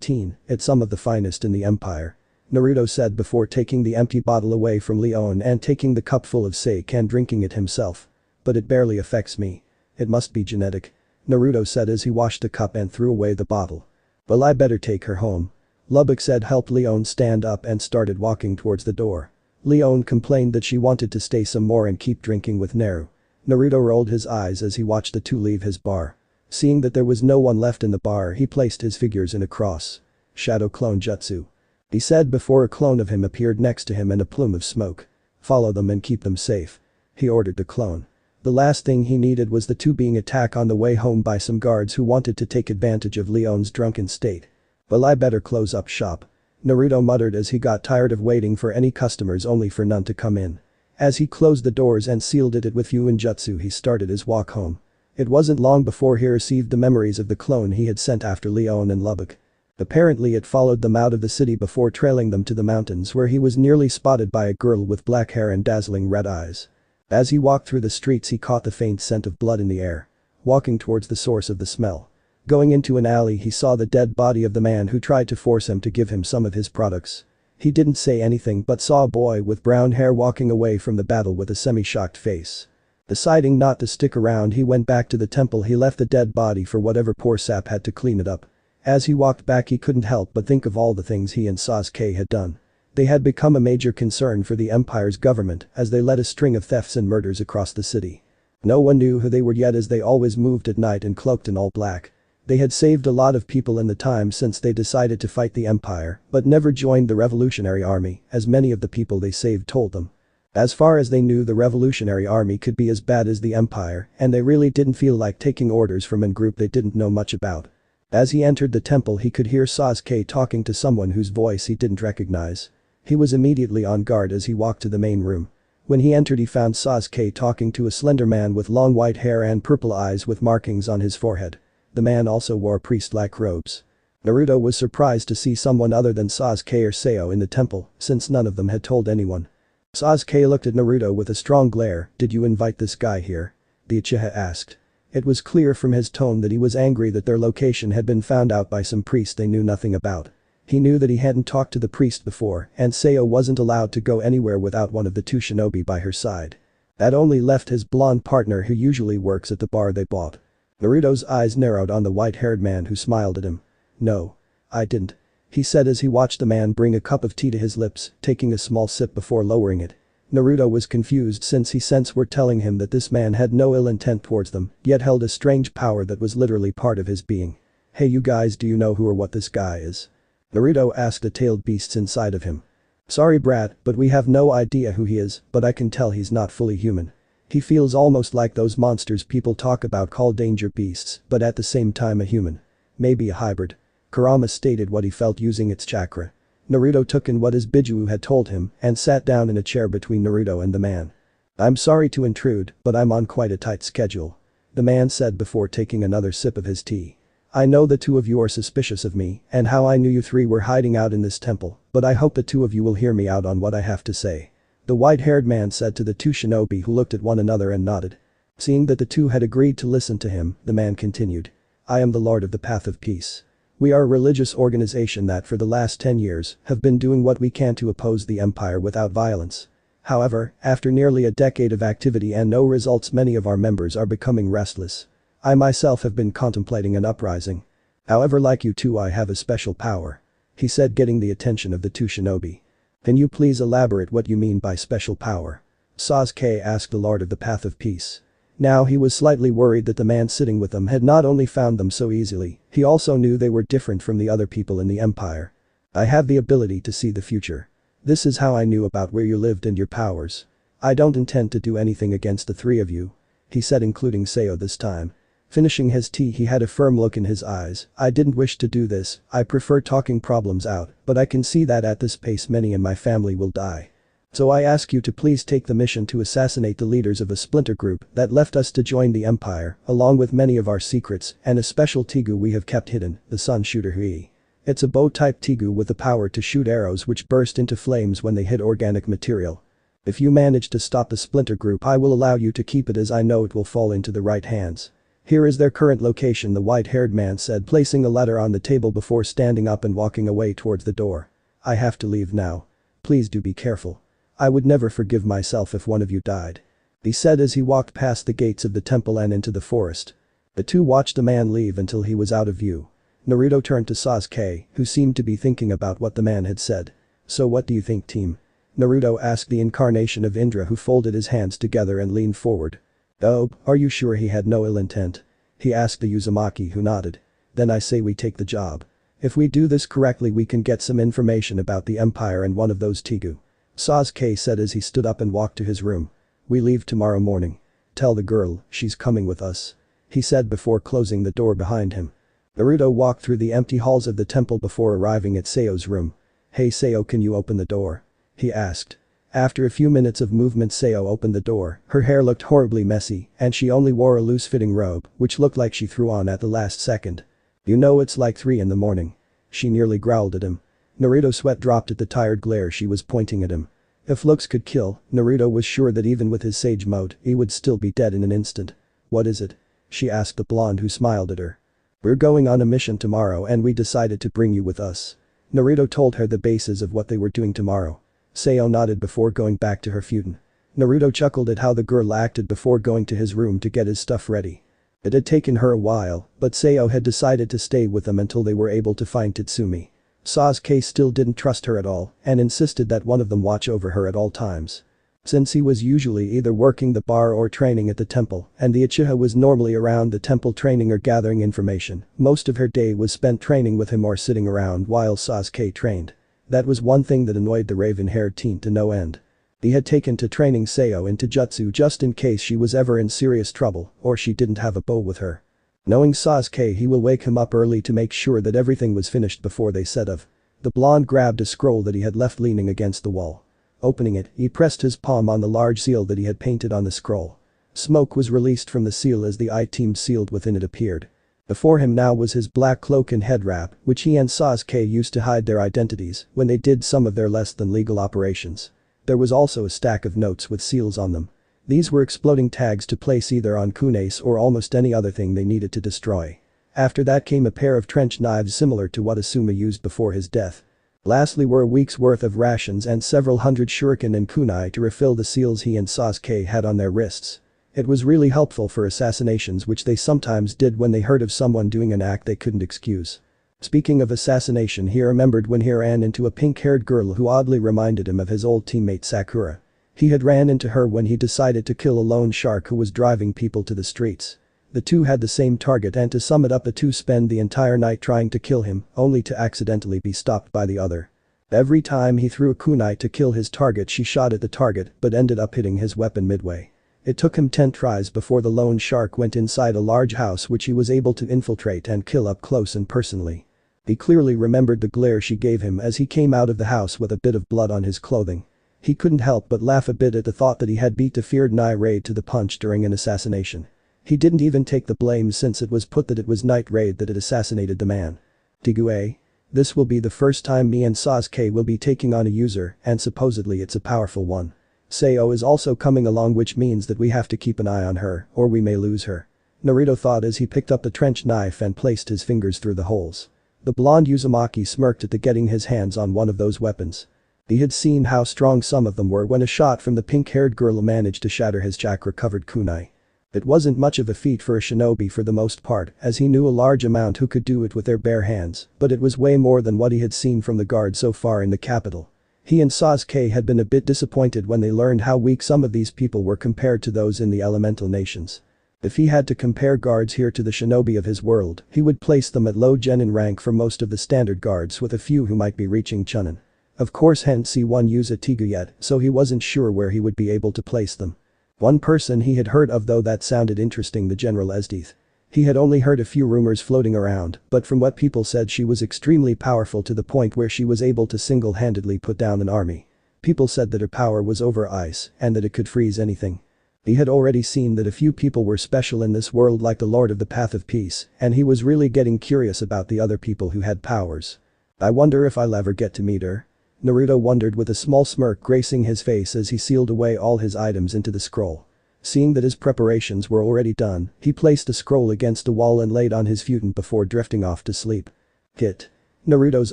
teen. "It's some of the finest in the empire," Naruto said before taking the empty bottle away from Leone and taking the cup full of sake and drinking it himself. "But it barely affects me. It must be genetic," Naruto said as he washed the cup and threw away the bottle. "Well, I better take her home," Lubbock said, helped Leone stand up and started walking towards the door. Leone complained that she wanted to stay some more and keep drinking with Naru. Naruto rolled his eyes as he watched the two leave his bar. Seeing that there was no one left in the bar, he placed his figures in a cross. "Shadow clone jutsu," he said before a clone of him appeared next to him in a plume of smoke. "Follow them and keep them safe," he ordered the clone. The last thing he needed was the two being attacked on the way home by some guards who wanted to take advantage of Leone's drunken state. "Well, I better close up shop," Naruto muttered as he got tired of waiting for any customers only for none to come in. As he closed the doors and sealed it with Yuin Jutsu, he started his walk home. It wasn't long before he received the memories of the clone he had sent after Leone and Lubbock. Apparently it followed them out of the city before trailing them to the mountains, where he was nearly spotted by a girl with black hair and dazzling red eyes. As he walked through the streets, he caught the faint scent of blood in the air. Walking towards the source of the smell. Going into an alley, he saw the dead body of the man who tried to force him to give him some of his products. He didn't say anything but saw a boy with brown hair walking away from the battle with a semi-shocked face. Deciding not to stick around, he went back to the temple. He left the dead body for whatever poor sap had to clean it up. As he walked back, he couldn't help but think of all the things he and Sasuke had done. They had become a major concern for the empire's government as they led a string of thefts and murders across the city. No one knew who they were yet, as they always moved at night and cloaked in all black. They had saved a lot of people in the time since they decided to fight the empire, but never joined the revolutionary army, as many of the people they saved told them. As far as they knew, the revolutionary army could be as bad as the empire, and they really didn't feel like taking orders from a group they didn't know much about. As he entered the temple, he could hear Sasuke talking to someone whose voice he didn't recognize. He was immediately on guard as he walked to the main room. When he entered, he found Sasuke talking to a slender man with long white hair and purple eyes with markings on his forehead. The man also wore priest-like robes. Naruto was surprised to see someone other than Sasuke or Sayo in the temple, since none of them had told anyone. Sasuke looked at Naruto with a strong glare. "Did you invite this guy here?" the Uchiha asked. It was clear from his tone that he was angry that their location had been found out by some priest they knew nothing about. He knew that he hadn't talked to the priest before and Sayo wasn't allowed to go anywhere without one of the two shinobi by her side. That only left his blonde partner who usually works at the bar they bought. Naruto's eyes narrowed on the white-haired man who smiled at him. "No. I didn't," he said as he watched the man bring a cup of tea to his lips, taking a small sip before lowering it. Naruto was confused since he sensed were telling him that this man had no ill intent towards them, yet held a strange power that was literally part of his being. "Hey you guys, do you know who or what this guy is?" Naruto asked the tailed beasts inside of him. "Sorry brat, but we have no idea who he is, but I can tell he's not fully human. He feels almost like those monsters people talk about called danger beasts, but at the same time a human. Maybe a hybrid." Kurama stated what he felt using its chakra. Naruto took in what his Biju had told him and sat down in a chair between Naruto and the man. "I'm sorry to intrude, but I'm on quite a tight schedule," the man said before taking another sip of his tea. "I know the two of you are suspicious of me and how I knew you three were hiding out in this temple, but I hope the two of you will hear me out on what I have to say," the white-haired man said to the two shinobi who looked at one another and nodded. Seeing that the two had agreed to listen to him, the man continued. "I am the Lord of the Path of Peace. We are a religious organization that for the last 10 years have been doing what we can to oppose the empire without violence. However, after nearly a decade of activity and no results, many of our members are becoming restless. I myself have been contemplating an uprising. However, like you two, I have a special power," he said, getting the attention of the two shinobi. "Can you please elaborate what you mean by special power?" Sasuke asked the Lord of the Path of Peace. Now he was slightly worried that the man sitting with them had not only found them so easily, he also knew they were different from the other people in the empire. "I have the ability to see the future. This is how I knew about where you lived and your powers. I don't intend to do anything against the three of you," he said, including Sayo this time. Finishing his tea, he had a firm look in his eyes. "I didn't wish to do this, I prefer talking problems out, but I can see that at this pace many in my family will die. So I ask you to please take the mission to assassinate the leaders of a splinter group that left us to join the empire, along with many of our secrets and a special Tigu we have kept hidden, the Sun Shooter Hui. It's a bow-type Tigu with the power to shoot arrows which burst into flames when they hit organic material. If you manage to stop the splinter group, I will allow you to keep it, as I know it will fall into the right hands. Here is their current location," the white-haired man said, placing a letter on the table before standing up and walking away towards the door. "I have to leave now. Please do be careful. I would never forgive myself if one of you died," he said as he walked past the gates of the temple and into the forest. The two watched the man leave until he was out of view. Naruto turned to Sasuke, who seemed to be thinking about what the man had said. "So what do you think, team?" Naruto asked the incarnation of Indra, who folded his hands together and leaned forward. "Oh, are you sure he had no ill intent?" he asked the Uzumaki, who nodded. "Then I say we take the job. If we do this correctly, we can get some information about the empire and one of those Tigu," Sasuke said as he stood up and walked to his room. "We leave tomorrow morning. Tell the girl, she's coming with us," he said before closing the door behind him. Naruto walked through the empty halls of the temple before arriving at Sayo's room. "Hey Sayo, can you open the door?" he asked. After a few minutes of movement, Sayo opened the door. Her hair looked horribly messy and she only wore a loose-fitting robe, which looked like she threw on at the last second. "You know it's like 3 in the morning," she nearly growled at him. Naruto's sweat dropped at the tired glare she was pointing at him. If looks could kill, Naruto was sure that even with his sage mode, he would still be dead in an instant. "What is it?" she asked the blonde who smiled at her. "We're going on a mission tomorrow and we decided to bring you with us." Naruto told her the basis of what they were doing tomorrow. Sayo nodded before going back to her futon. Naruto chuckled at how the girl acted before going to his room to get his stuff ready. It had taken her a while, but Sayo had decided to stay with them until they were able to find Tatsumi. Sasuke still didn't trust her at all and insisted that one of them watch over her at all times. Since he was usually either working the bar or training at the temple, and the Uchiha was normally around the temple training or gathering information, most of her day was spent training with him or sitting around while Sasuke trained. That was one thing that annoyed the raven-haired teen to no end. He had taken to training Sayo in Taijutsu just in case she was ever in serious trouble or she didn't have a bow with her. Knowing Sasuke, he will wake him up early to make sure that everything was finished before they set off. The blonde grabbed a scroll that he had left leaning against the wall. Opening it, he pressed his palm on the large seal that he had painted on the scroll. Smoke was released from the seal as the item sealed within it appeared. Before him now was his black cloak and head wrap, which he and Sasuke used to hide their identities when they did some of their less than legal operations. There was also a stack of notes with seals on them. These were exploding tags to place either on kunais or almost any other thing they needed to destroy. After that came a pair of trench knives similar to what Asuma used before his death. Lastly were a week's worth of rations and several hundred shuriken and kunai to refill the seals he and Sasuke had on their wrists. It was really helpful for assassinations, which they sometimes did when they heard of someone doing an act they couldn't excuse. Speaking of assassination, he remembered when he ran into a pink-haired girl who oddly reminded him of his old teammate Sakura. He had ran into her when he decided to kill a lone shark who was driving people to the streets. The two had the same target, and to sum it up, the two spend the entire night trying to kill him, only to accidentally be stopped by the other. Every time he threw a kunai to kill his target, she shot at the target but ended up hitting his weapon midway. It took him 10 tries before the lone shark went inside a large house, which he was able to infiltrate and kill up close and personally. He clearly remembered the glare she gave him as he came out of the house with a bit of blood on his clothing. He couldn't help but laugh a bit at the thought that he had beat the feared Night Raid to the punch during an assassination. He didn't even take the blame, since it was put that it was Night Raid that had assassinated the man. Tigue. This will be the first time me and Sasuke will be taking on a user, and supposedly it's a powerful one. Sayo is also coming along, which means that we have to keep an eye on her, or we may lose her. Naruto thought as he picked up the trench knife and placed his fingers through the holes. The blonde Uzumaki smirked at the getting his hands on one of those weapons. He had seen how strong some of them were when a shot from the pink-haired girl managed to shatter his chakra-covered kunai. It wasn't much of a feat for a shinobi for the most part, as he knew a large amount who could do it with their bare hands, but it was way more than what he had seen from the guard so far in the capital. He and Sasuke had been a bit disappointed when they learned how weak some of these people were compared to those in the elemental nations. If he had to compare guards here to the shinobi of his world, he would place them at low genin rank for most of the standard guards, with a few who might be reaching chunin. Of course, hadn't seen one use a Tigu yet, so he wasn't sure where he would be able to place them. One person he had heard of though that sounded interesting, the General Esdeath. He had only heard a few rumors floating around, but from what people said, she was extremely powerful to the point where she was able to single-handedly put down an army. People said that her power was over ice and that it could freeze anything. He had already seen that a few people were special in this world, like the Lord of the Path of Peace, and he was really getting curious about the other people who had powers. I wonder if I'll ever get to meet her. Naruto wondered, with a small smirk gracing his face as he sealed away all his items into the scroll. Seeing that his preparations were already done, he placed the scroll against the wall and laid on his futon before drifting off to sleep. Hit. Naruto's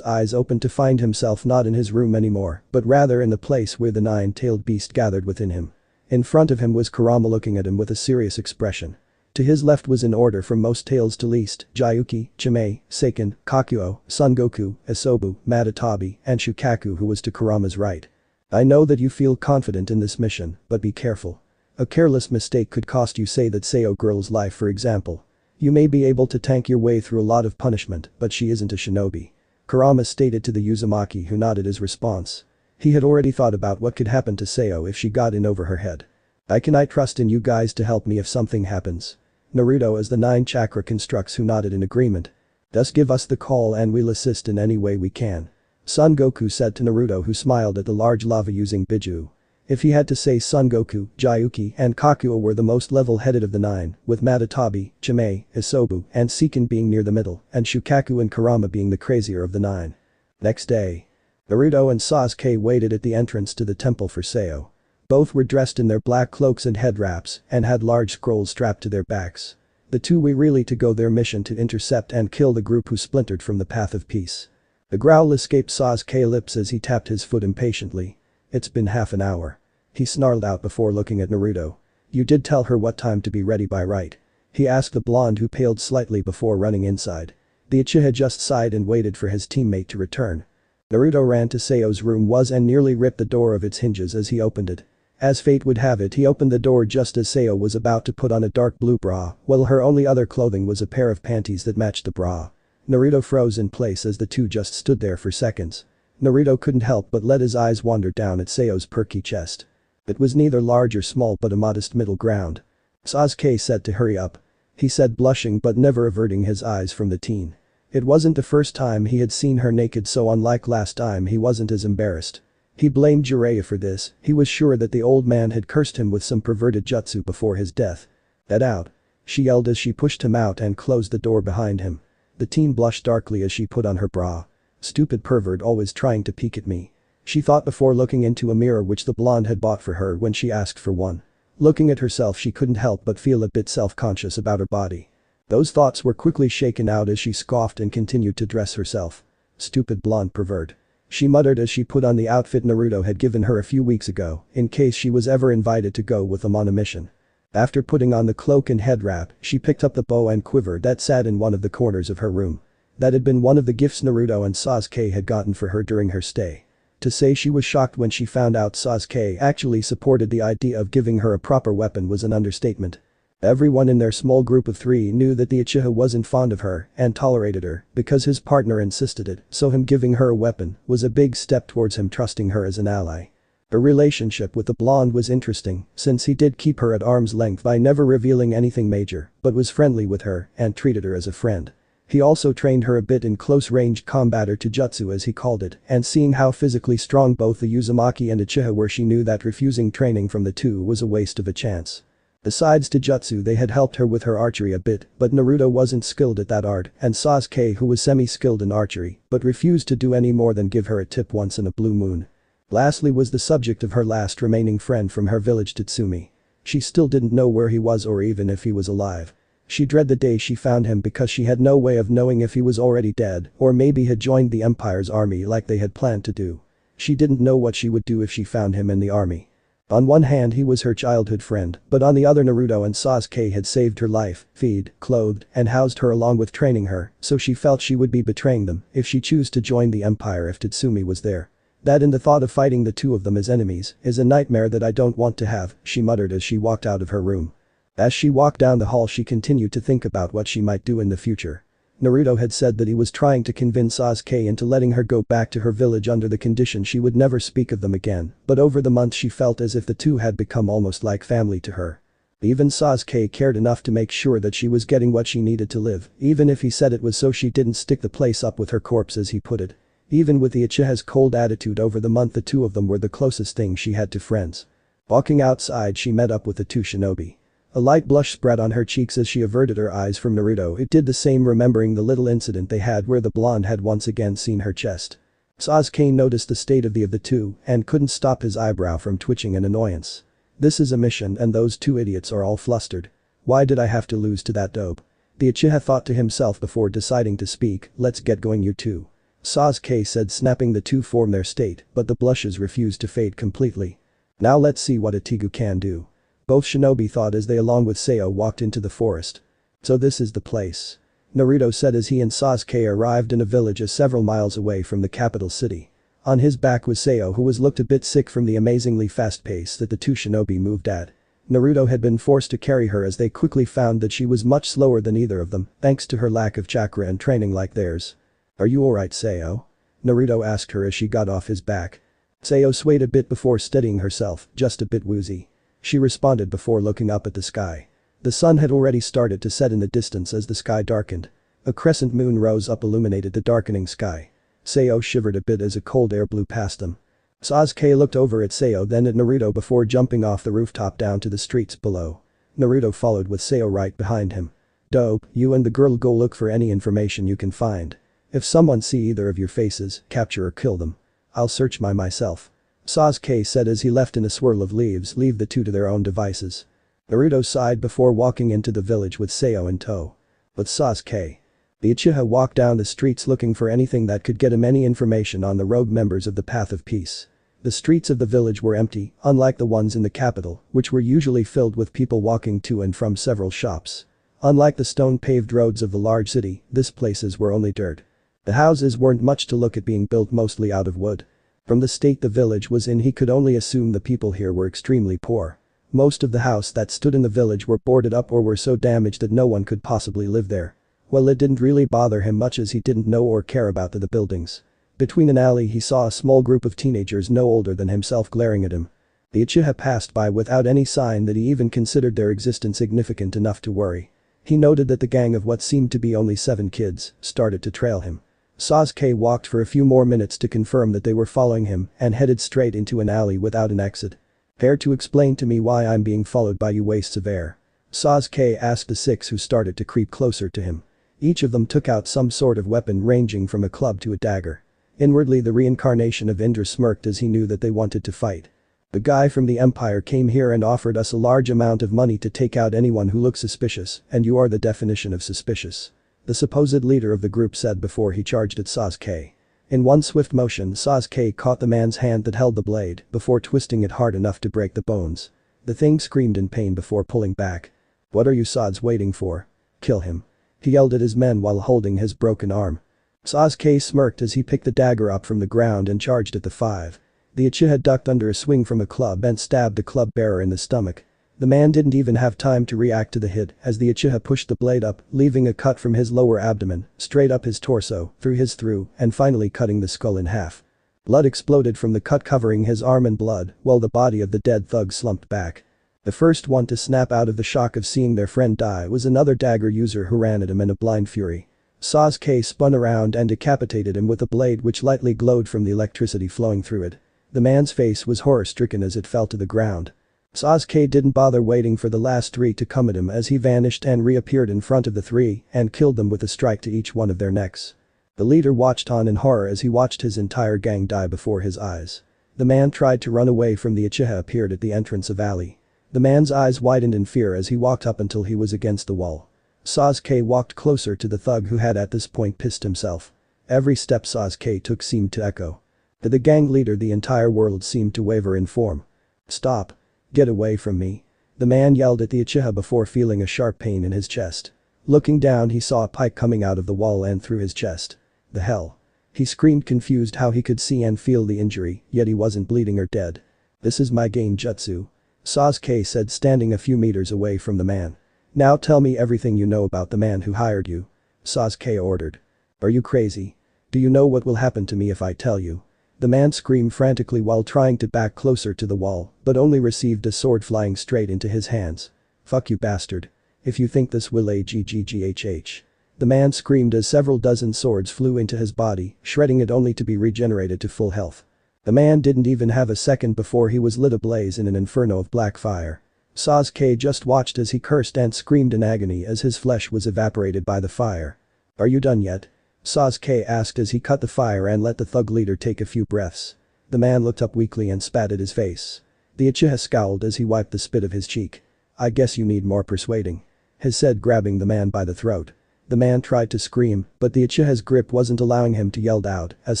eyes opened to find himself not in his room anymore, but rather in the place where the nine-tailed beast gathered within him. In front of him was Kurama looking at him with a serious expression. To his left was, in order from most tails to least, Gyuki, Chimei, Seiken, Kakuo, Son Goku, Isobu, Madatabi, and Shukaku, who was to Kurama's right. I know that you feel confident in this mission, but be careful. A careless mistake could cost you, say, that Sayo girl's life, for example. You may be able to tank your way through a lot of punishment, but she isn't a shinobi. Kurama stated to the Uzumaki, who nodded his response. He had already thought about what could happen to Sayo if she got in over her head. I trust in you guys to help me if something happens. Naruto, as the 9 chakra constructs, who nodded in agreement. Thus give us the call and we'll assist in any way we can. Son Goku said to Naruto, who smiled at the large lava using Biju. If he had to say, Son Goku, Gyuki, and Kakuo were the most level-headed of the 9, with Madatabi, Chimei, Isobu, and Seiken being near the middle, and Shukaku and Kurama being the crazier of the 9. Next day. Naruto and Sasuke waited at the entrance to the temple for Sayo. Both were dressed in their black cloaks and head wraps and had large scrolls strapped to their backs. The two were really to go their mission to intercept and kill the group who splintered from the Path of Peace. The growl escaped Sasuke's lips as he tapped his foot impatiently. It's been half an hour. He snarled out before looking at Naruto. You did tell her what time to be ready by, right? He asked the blonde, who paled slightly before running inside. The uchiha just sighed and waited for his teammate to return. Naruto ran to Sayo's room and nearly ripped the door of its hinges as he opened it. As fate would have it, he opened the door just as Sayo was about to put on a dark blue bra, while her only other clothing was a pair of panties that matched the bra. Naruto froze in place as the two just stood there for seconds. Naruto couldn't help but let his eyes wander down at Sayo's perky chest. It was neither large or small, but a modest middle ground. Sasuke said to hurry up. He said, blushing but never averting his eyes from the teen. It wasn't the first time he had seen her naked, so unlike last time, he wasn't as embarrassed. He blamed Jiraiya for this. He was sure that the old man had cursed him with some perverted jutsu before his death. Get out. She yelled as she pushed him out and closed the door behind him. The teen blushed darkly as she put on her bra. Stupid pervert, always trying to peek at me. She thought before looking into a mirror which the blonde had bought for her when she asked for one. Looking at herself, she couldn't help but feel a bit self-conscious about her body. Those thoughts were quickly shaken out as she scoffed and continued to dress herself. Stupid blonde pervert. She muttered as she put on the outfit Naruto had given her a few weeks ago, in case she was ever invited to go with them on a mission. After putting on the cloak and head wrap, she picked up the bow and quiver that sat in one of the corners of her room. That had been one of the gifts Naruto and Sasuke had gotten for her during her stay. To say she was shocked when she found out Sasuke actually supported the idea of giving her a proper weapon was an understatement. Everyone in their small group of 3 knew that the Uchiha wasn't fond of her and tolerated her because his partner insisted it, so him giving her a weapon was a big step towards him trusting her as an ally. Her relationship with the blonde was interesting since he did keep her at arm's length by never revealing anything major but was friendly with her and treated her as a friend. He also trained her a bit in close-range combat or taijutsu as he called it, and seeing how physically strong both the Uzumaki and Uchiha were, she knew that refusing training from the two was a waste of a chance. Besides taijutsu, they had helped her with her archery a bit, but Naruto wasn't skilled at that art and Sasuke, who was semi-skilled in archery but refused to do any more than give her a tip once in a blue moon. Lastly was the subject of her last remaining friend from her village, Tatsumi. She still didn't know where he was or even if he was alive. She dreaded the day she found him because she had no way of knowing if he was already dead or maybe had joined the Empire's army like they had planned to do. She didn't know what she would do if she found him in the army. On one hand he was her childhood friend, but on the other Naruto and Sasuke had saved her life, fed, clothed, and housed her along with training her, so she felt she would be betraying them if she chose to join the Empire if Tatsumi was there. That and the thought of fighting the two of them as enemies is a nightmare that I don't want to have, she muttered as she walked out of her room. As she walked down the hall she continued to think about what she might do in the future. Naruto had said that he was trying to convince Sasuke into letting her go back to her village under the condition she would never speak of them again, but over the months she felt as if the two had become almost like family to her. Even Sasuke cared enough to make sure that she was getting what she needed to live, even if he said it was so she didn't stick the place up with her corpse as he put it. Even with the Uchiha's cold attitude over the month, the two of them were the closest thing she had to friends. Walking outside she met up with the two shinobi. A light blush spread on her cheeks as she averted her eyes from Naruto. It did the same, remembering the little incident they had where the blonde had once again seen her chest. Sasuke noticed the state of the two and couldn't stop his eyebrow from twitching in annoyance. This is a mission and those two idiots are all flustered. Why did I have to lose to that dope? The Uchiha thought to himself before deciding to speak. Let's get going, you two. Sasuke said, snapping the two from their state, but the blushes refused to fade completely. Now let's see what Itachi can do. Both shinobi thought as they along with Sayo walked into the forest. So this is the place. Naruto said as he and Sasuke arrived in a village several miles away from the capital city. On his back was Sayo, who was looked a bit sick from the amazingly fast pace that the two shinobi moved at. Naruto had been forced to carry her as they quickly found that she was much slower than either of them thanks to her lack of chakra and training like theirs. Are you alright, Sayo? Naruto asked her as she got off his back. Sayo swayed a bit before steadying herself, just a bit woozy. She responded before looking up at the sky. The sun had already started to set in the distance as the sky darkened. A crescent moon rose up, illuminated the darkening sky. Sayo shivered a bit as a cold air blew past them. Sasuke looked over at Sayo, then at Naruto before jumping off the rooftop down to the streets below. Naruto followed with Sayo right behind him. Dope, you and the girl go look for any information you can find. If someone see either of your faces, capture or kill them. I'll search myself. Sasuke said as he left in a swirl of leaves, leave the two to their own devices. Naruto sighed before walking into the village with Sayo in tow. But Sasuke. The Uchiha walked down the streets looking for anything that could get him any information on the rogue members of the Path of Peace. The streets of the village were empty, unlike the ones in the capital, which were usually filled with people walking to and from several shops. Unlike the stone-paved roads of the large city, these places were only dirt. The houses weren't much to look at, being built mostly out of wood. From the state the village was in, he could only assume the people here were extremely poor. Most of the houses that stood in the village were boarded up or were so damaged that no one could possibly live there. Well, it didn't really bother him much as he didn't know or care about the buildings. Between an alley he saw a small group of teenagers no older than himself glaring at him. The Uchiha passed by without any sign that he even considered their existence significant enough to worry. He noted that the gang of what seemed to be only 7 kids started to trail him. Sasuke walked for a few more minutes to confirm that they were following him and headed straight into an alley without an exit. Care to explain to me why I'm being followed by you, wastes of air? Sasuke asked the 6 who started to creep closer to him. Each of them took out some sort of weapon ranging from a club to a dagger. Inwardly the reincarnation of Indra smirked as he knew that they wanted to fight. The guy from the Empire came here and offered us a large amount of money to take out anyone who looks suspicious, and you are the definition of suspicious. The supposed leader of the group said before he charged at Sasuke. In one swift motion, Sasuke caught the man's hand that held the blade before twisting it hard enough to break the bones. The thing screamed in pain before pulling back. "What are you sods waiting for? Kill him," he yelled at his men while holding his broken arm. Sasuke smirked as he picked the dagger up from the ground and charged at the five. The uchiha ducked under a swing from a club and stabbed the club bearer in the stomach. The man didn't even have time to react to the hit as the uchiha pushed the blade up, leaving a cut from his lower abdomen, straight up his torso, through his throat, and finally cutting the skull in half. Blood exploded from the cut covering his arm in blood, while the body of the dead thug slumped back. The first one to snap out of the shock of seeing their friend die was another dagger user who ran at him in a blind fury. Sasuke spun around and decapitated him with a blade which lightly glowed from the electricity flowing through it. The man's face was horror-stricken as it fell to the ground. Sasuke didn't bother waiting for the last three to come at him as he vanished and reappeared in front of the three and killed them with a strike to each one of their necks. The leader watched on in horror as he watched his entire gang die before his eyes. The man tried to run away from the uchiha appeared at the entrance of alley. The man's eyes widened in fear as he walked up until he was against the wall. Sasuke walked closer to the thug who had at this point pissed himself. Every step Sasuke took seemed to echo. To the gang leader the entire world seemed to waver in form. "Stop. Get away from me." The man yelled at the uchiha before feeling a sharp pain in his chest. Looking down he saw a pike coming out of the wall and through his chest. The hell? He screamed confused how he could see and feel the injury, yet he wasn't bleeding or dead. "This is my genjutsu," Sasuke said standing a few meters away from the man. "Now tell me everything you know about the man who hired you," Sasuke ordered. "Are you crazy? Do you know what will happen to me if I tell you?" The man screamed frantically while trying to back closer to the wall, but only received a sword flying straight into his hands. "Fuck you bastard. If you think this will aggghh." The man screamed as several dozen swords flew into his body, shredding it only to be regenerated to full health. The man didn't even have a second before he was lit ablaze in an inferno of black fire. Sasuke just watched as he cursed and screamed in agony as his flesh was evaporated by the fire. "Are you done yet?" Sasuke asked as he cut the fire and let the thug leader take a few breaths. The man looked up weakly and spat at his face. The uchiha scowled as he wiped the spit of his cheek. "I guess you need more persuading," he said, grabbing the man by the throat. The man tried to scream, but the uchiha's grip wasn't allowing him to yell out as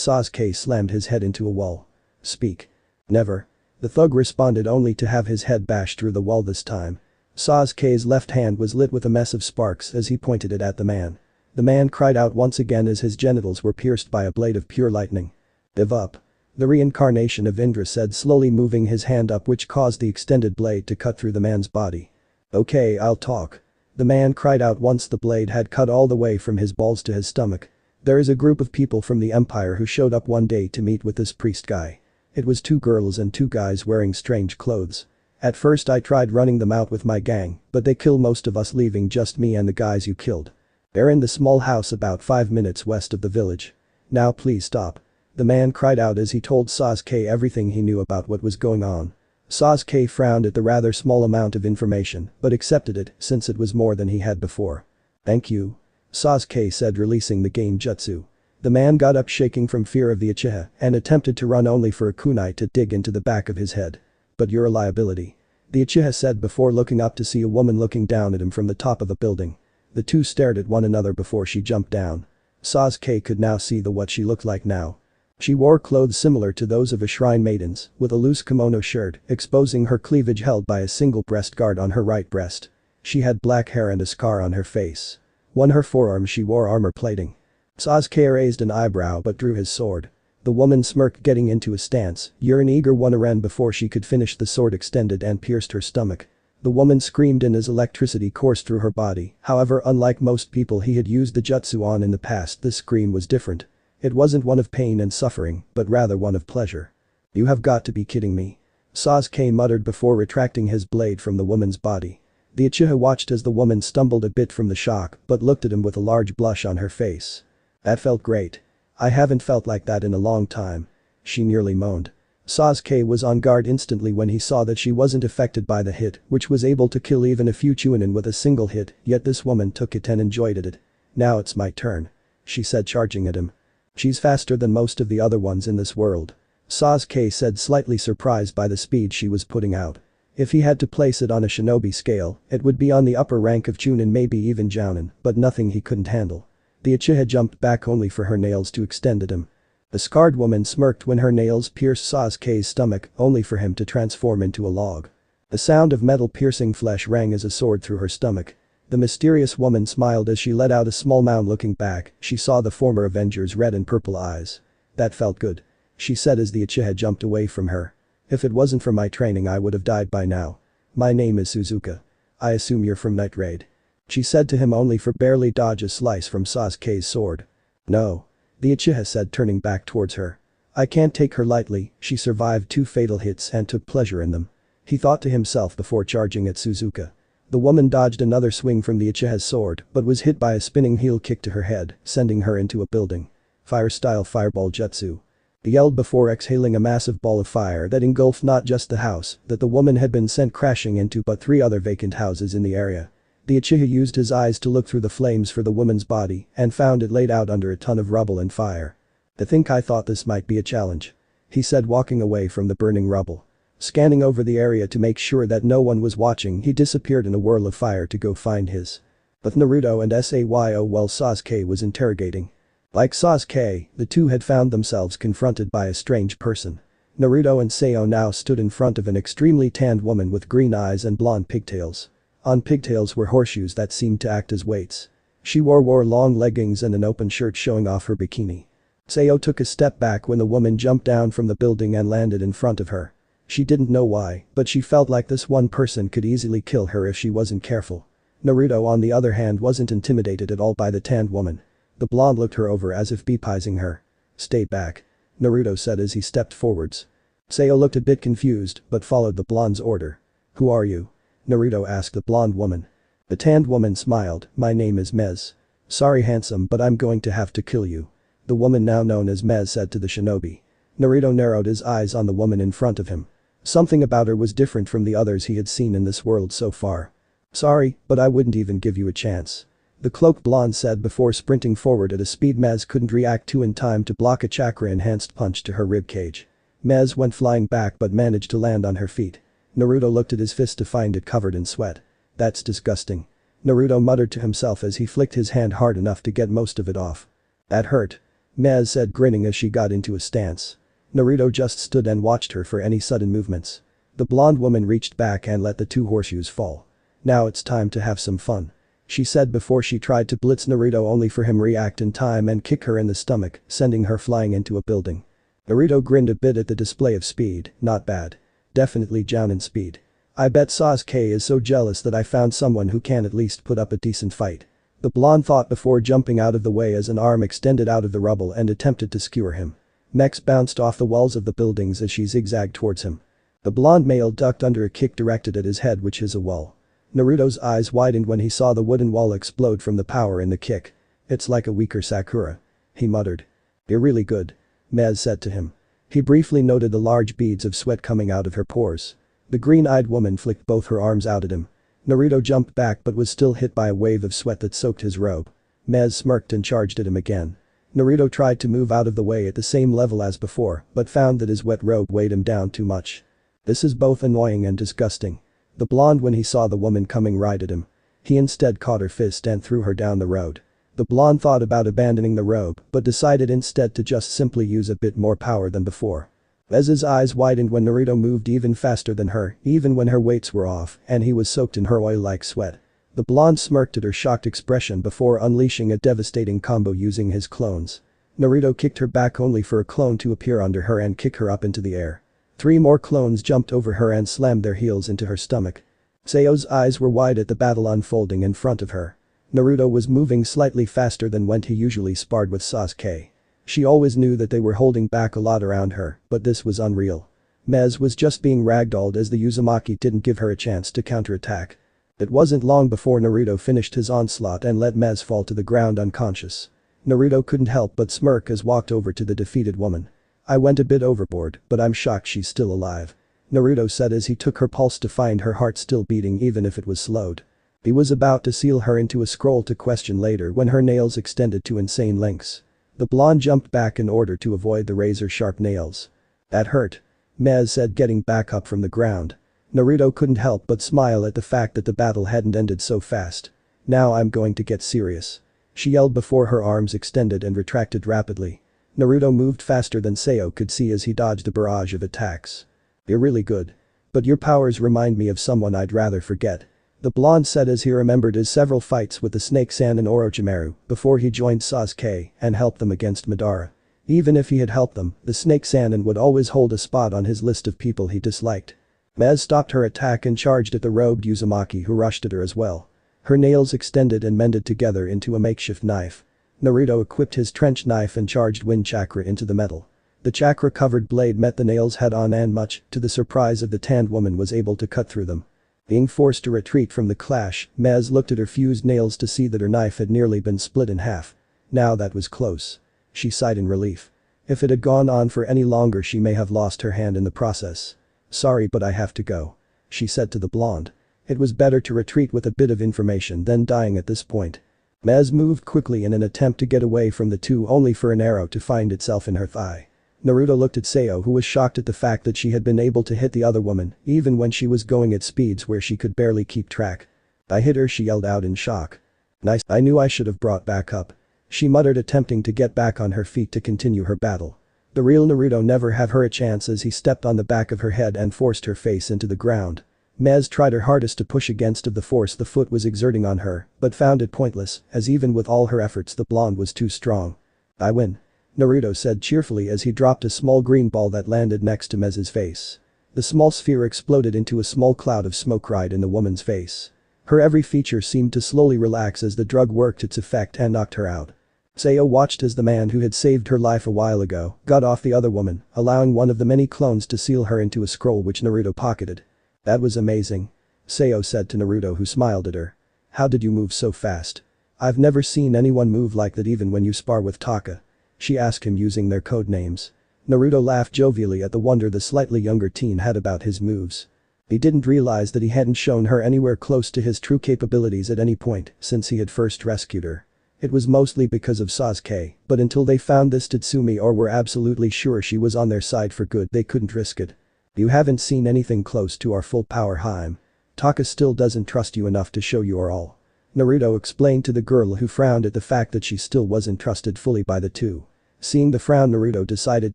Sasuke slammed his head into a wall. "Speak." "Never." The thug responded only to have his head bashed through the wall this time. Sasuke's left hand was lit with a mess of sparks as he pointed it at the man. The man cried out once again as his genitals were pierced by a blade of pure lightning. "Give up." The reincarnation of Indra said, slowly moving his hand up, which caused the extended blade to cut through the man's body. "Okay, I'll talk." The man cried out once the blade had cut all the way from his balls to his stomach. "There is a group of people from the Empire who showed up one day to meet with this priest guy. It was 2 girls and 2 guys wearing strange clothes. At first I tried running them out with my gang, but they killed most of us, leaving just me and the guys you killed. They're in the small house about 5 minutes west of the village. Now please stop." The man cried out as he told Sasuke everything he knew about what was going on. Sasuke frowned at the rather small amount of information, but accepted it since it was more than he had before. "Thank you," Sasuke said, releasing the genjutsu. The man got up shaking from fear of the uchiha and attempted to run, only for a kunai to dig into the back of his head. "But you're a liability," the uchiha said before looking up to see a woman looking down at him from the top of a building. The two stared at one another before she jumped down. Sasuke could now see what she looked like now. She wore clothes similar to those of a shrine maiden's, with a loose kimono shirt exposing her cleavage held by a single breast guard on her right breast. She had black hair and a scar on her face. On her forearm she wore armor plating. Sasuke raised an eyebrow but drew his sword. The woman smirked, getting into a stance. "You're an eager one," ran before she could finish. The sword extended and pierced her stomach. The woman screamed in as electricity coursed through her body. However, unlike most people he had used the jutsu on in the past, this scream was different. It wasn't one of pain and suffering, but rather one of pleasure. "You have got to be kidding me," Sasuke muttered before retracting his blade from the woman's body. The uchiha watched as the woman stumbled a bit from the shock but looked at him with a large blush on her face. "That felt great. I haven't felt like that in a long time," she nearly moaned. Sasuke was on guard instantly when he saw that she wasn't affected by the hit, which was able to kill even a few chunin with a single hit, yet this woman took it and enjoyed it. "Now it's my turn," she said, charging at him. "She's faster than most of the other ones in this world." Sasuke said, slightly surprised by the speed she was putting out. If he had to place it on a shinobi scale, it would be on the upper rank of Chunin, maybe even Jounin, but nothing he couldn't handle. The uchiha jumped back only for her nails to extend at him. The scarred woman smirked when her nails pierced Sasuke's stomach, only for him to transform into a log. The sound of metal piercing flesh rang as a sword through her stomach. The mysterious woman smiled as she let out a small moan. Looking back, she saw the former Avenger's red and purple eyes. "That felt good," she said as the uchiha jumped away from her. "If it wasn't for my training I would have died by now. My name is Suzuka. I assume you're from Night Raid," she said to him, only for barely dodge a slice from Sasuke's sword. "No," the uchiha said, turning back towards her. "I can't take her lightly, she survived 2 fatal hits and took pleasure in them," he thought to himself before charging at Suzuka. The woman dodged another swing from the uchiha's sword but was hit by a spinning heel kick to her head, sending her into a building. "Fire-style fireball jutsu," he yelled before exhaling a massive ball of fire that engulfed not just the house that the woman had been sent crashing into but 3 other vacant houses in the area. The uchiha used his eyes to look through the flames for the woman's body and found it laid out under a ton of rubble and fire. I thought this might be a challenge," he said, walking away from the burning rubble. Scanning over the area to make sure that no one was watching, he disappeared in a whirl of fire to go find his. But Naruto and Sayo while Sasuke was interrogating. Like Sasuke, the two had found themselves confronted by a strange person. Naruto and Sayo now stood in front of an extremely tanned woman with green eyes and blonde pigtails. On pigtails were horseshoes that seemed to act as weights. She wore long leggings and an open shirt showing off her bikini. Sayo took a step back when the woman jumped down from the building and landed in front of her. She didn't know why, but she felt like this one person could easily kill her if she wasn't careful. Naruto, on the other hand, wasn't intimidated at all by the tanned woman. The blonde looked her over as if bepizing her. "Stay back," Naruto said as he stepped forwards. Sayo looked a bit confused but followed the blonde's order. "Who are you?" Naruto asked the blonde woman. The tanned woman smiled. "My name is Mez. Sorry handsome, but I'm going to have to kill you," the woman now known as Mez said to the shinobi. Naruto narrowed his eyes on the woman in front of him. Something about her was different from the others he had seen in this world so far. "Sorry, but I wouldn't even give you a chance," the cloaked blonde said before sprinting forward at a speed Mez couldn't react to in time to block a chakra-enhanced punch to her ribcage. Mez went flying back but managed to land on her feet. Naruto looked at his fist to find it covered in sweat. "That's disgusting," Naruto muttered to himself as he flicked his hand hard enough to get most of it off. "That hurt," Mez said, grinning as she got into a stance. Naruto just stood and watched her for any sudden movements. The blonde woman reached back and let the 2 horseshoes fall. "Now it's time to have some fun," she said before she tried to blitz Naruto, only for him react in time and kick her in the stomach, sending her flying into a building. Naruto grinned a bit at the display of speed. "Not bad. Definitely Jounin speed. I bet Sasuke is so jealous that I found someone who can at least put up a decent fight," the blonde thought before jumping out of the way as an arm extended out of the rubble and attempted to skewer him. Mechs bounced off the walls of the buildings as she zigzagged towards him. The blonde male ducked under a kick directed at his head, which is a wall. Naruto's eyes widened when he saw the wooden wall explode from the power in the kick. "It's like a weaker Sakura," he muttered. "You're really good," Mez said to him. He briefly noted the large beads of sweat coming out of her pores. The green-eyed woman flicked both her arms out at him. Naruto jumped back but was still hit by a wave of sweat that soaked his robe. Mez smirked and charged at him again. Naruto tried to move out of the way at the same level as before but found that his wet robe weighed him down too much. "This is both annoying and disgusting," the blonde when he saw the woman coming right at him. He instead caught her fist and threw her down the road. The blonde thought about abandoning the robe but decided instead to just simply use a bit more power than before. As his eyes widened when Naruto moved even faster than her, even when her weights were off and he was soaked in her oil-like sweat. The blonde smirked at her shocked expression before unleashing a devastating combo using his clones. Naruto kicked her back only for a clone to appear under her and kick her up into the air. 3 more clones jumped over her and slammed their heels into her stomach. Sayo's eyes were wide at the battle unfolding in front of her. Naruto was moving slightly faster than when he usually sparred with Sasuke. She always knew that they were holding back a lot around her, but this was unreal. Mez was just being ragdolled as the Uzumaki didn't give her a chance to counterattack. It wasn't long before Naruto finished his onslaught and let Mez fall to the ground unconscious. Naruto couldn't help but smirk as walked over to the defeated woman. "I went a bit overboard, but I'm shocked she's still alive," Naruto said as he took her pulse to find her heart still beating even if it was slowed. He was about to seal her into a scroll to question later when her nails extended to insane lengths. The blonde jumped back in order to avoid the razor-sharp nails. That hurt. Mez said, getting back up from the ground. Naruto couldn't help but smile at the fact that the battle hadn't ended so fast. Now I'm going to get serious. She yelled before her arms extended and retracted rapidly. Naruto moved faster than Sayo could see as he dodged a barrage of attacks. You're really good. But your powers remind me of someone I'd rather forget. The blonde said as he remembered his several fights with the Snake-san and Orochimaru before he joined Sasuke and helped them against Madara. Even if he had helped them, the Snake-san would always hold a spot on his list of people he disliked. Mez stopped her attack and charged at the robed Uzumaki, who rushed at her as well. Her nails extended and mended together into a makeshift knife. Naruto equipped his trench knife and charged wind chakra into the metal. The chakra-covered blade met the nails head-on and much to the surprise of the tanned woman was able to cut through them. Being forced to retreat from the clash, Mez looked at her fused nails to see that her knife had nearly been split in half. Now that was close. She sighed in relief. If it had gone on for any longer she may have lost her hand in the process. Sorry, but I have to go. She said to the blonde. It was better to retreat with a bit of information than dying at this point. Mez moved quickly in an attempt to get away from the two only for an arrow to find itself in her thigh. Naruto looked at Sayo, who was shocked at the fact that she had been able to hit the other woman even when she was going at speeds where she could barely keep track. I hit her, she yelled out in shock. Nice, I knew I should have brought back up. She muttered, attempting to get back on her feet to continue her battle. The real Naruto never have her a chance as he stepped on the back of her head and forced her face into the ground. Mez tried her hardest to push against the force the foot was exerting on her, but found it pointless as even with all her efforts the blonde was too strong. I win. Naruto said cheerfully as he dropped a small green ball that landed next to Mez's face. The small sphere exploded into a small cloud of smoke right in the woman's face. Her every feature seemed to slowly relax as the drug worked its effect and knocked her out. Sayo watched as the man who had saved her life a while ago got off the other woman, allowing one of the many clones to seal her into a scroll which Naruto pocketed. That was amazing. Sayo said to Naruto, who smiled at her. How did you move so fast? I've never seen anyone move like that even when you spar with Taka. She asked him using their code names. Naruto laughed jovially at the wonder the slightly younger teen had about his moves. He didn't realize that he hadn't shown her anywhere close to his true capabilities at any point since he had first rescued her. It was mostly because of Sasuke, but until they found this Tatsumi or were absolutely sure she was on their side for good they couldn't risk it. You haven't seen anything close to our full power, Harem. Taka still doesn't trust you enough to show you our all. Naruto explained to the girl, who frowned at the fact that she still wasn't trusted fully by the two. Seeing the frown, Naruto decided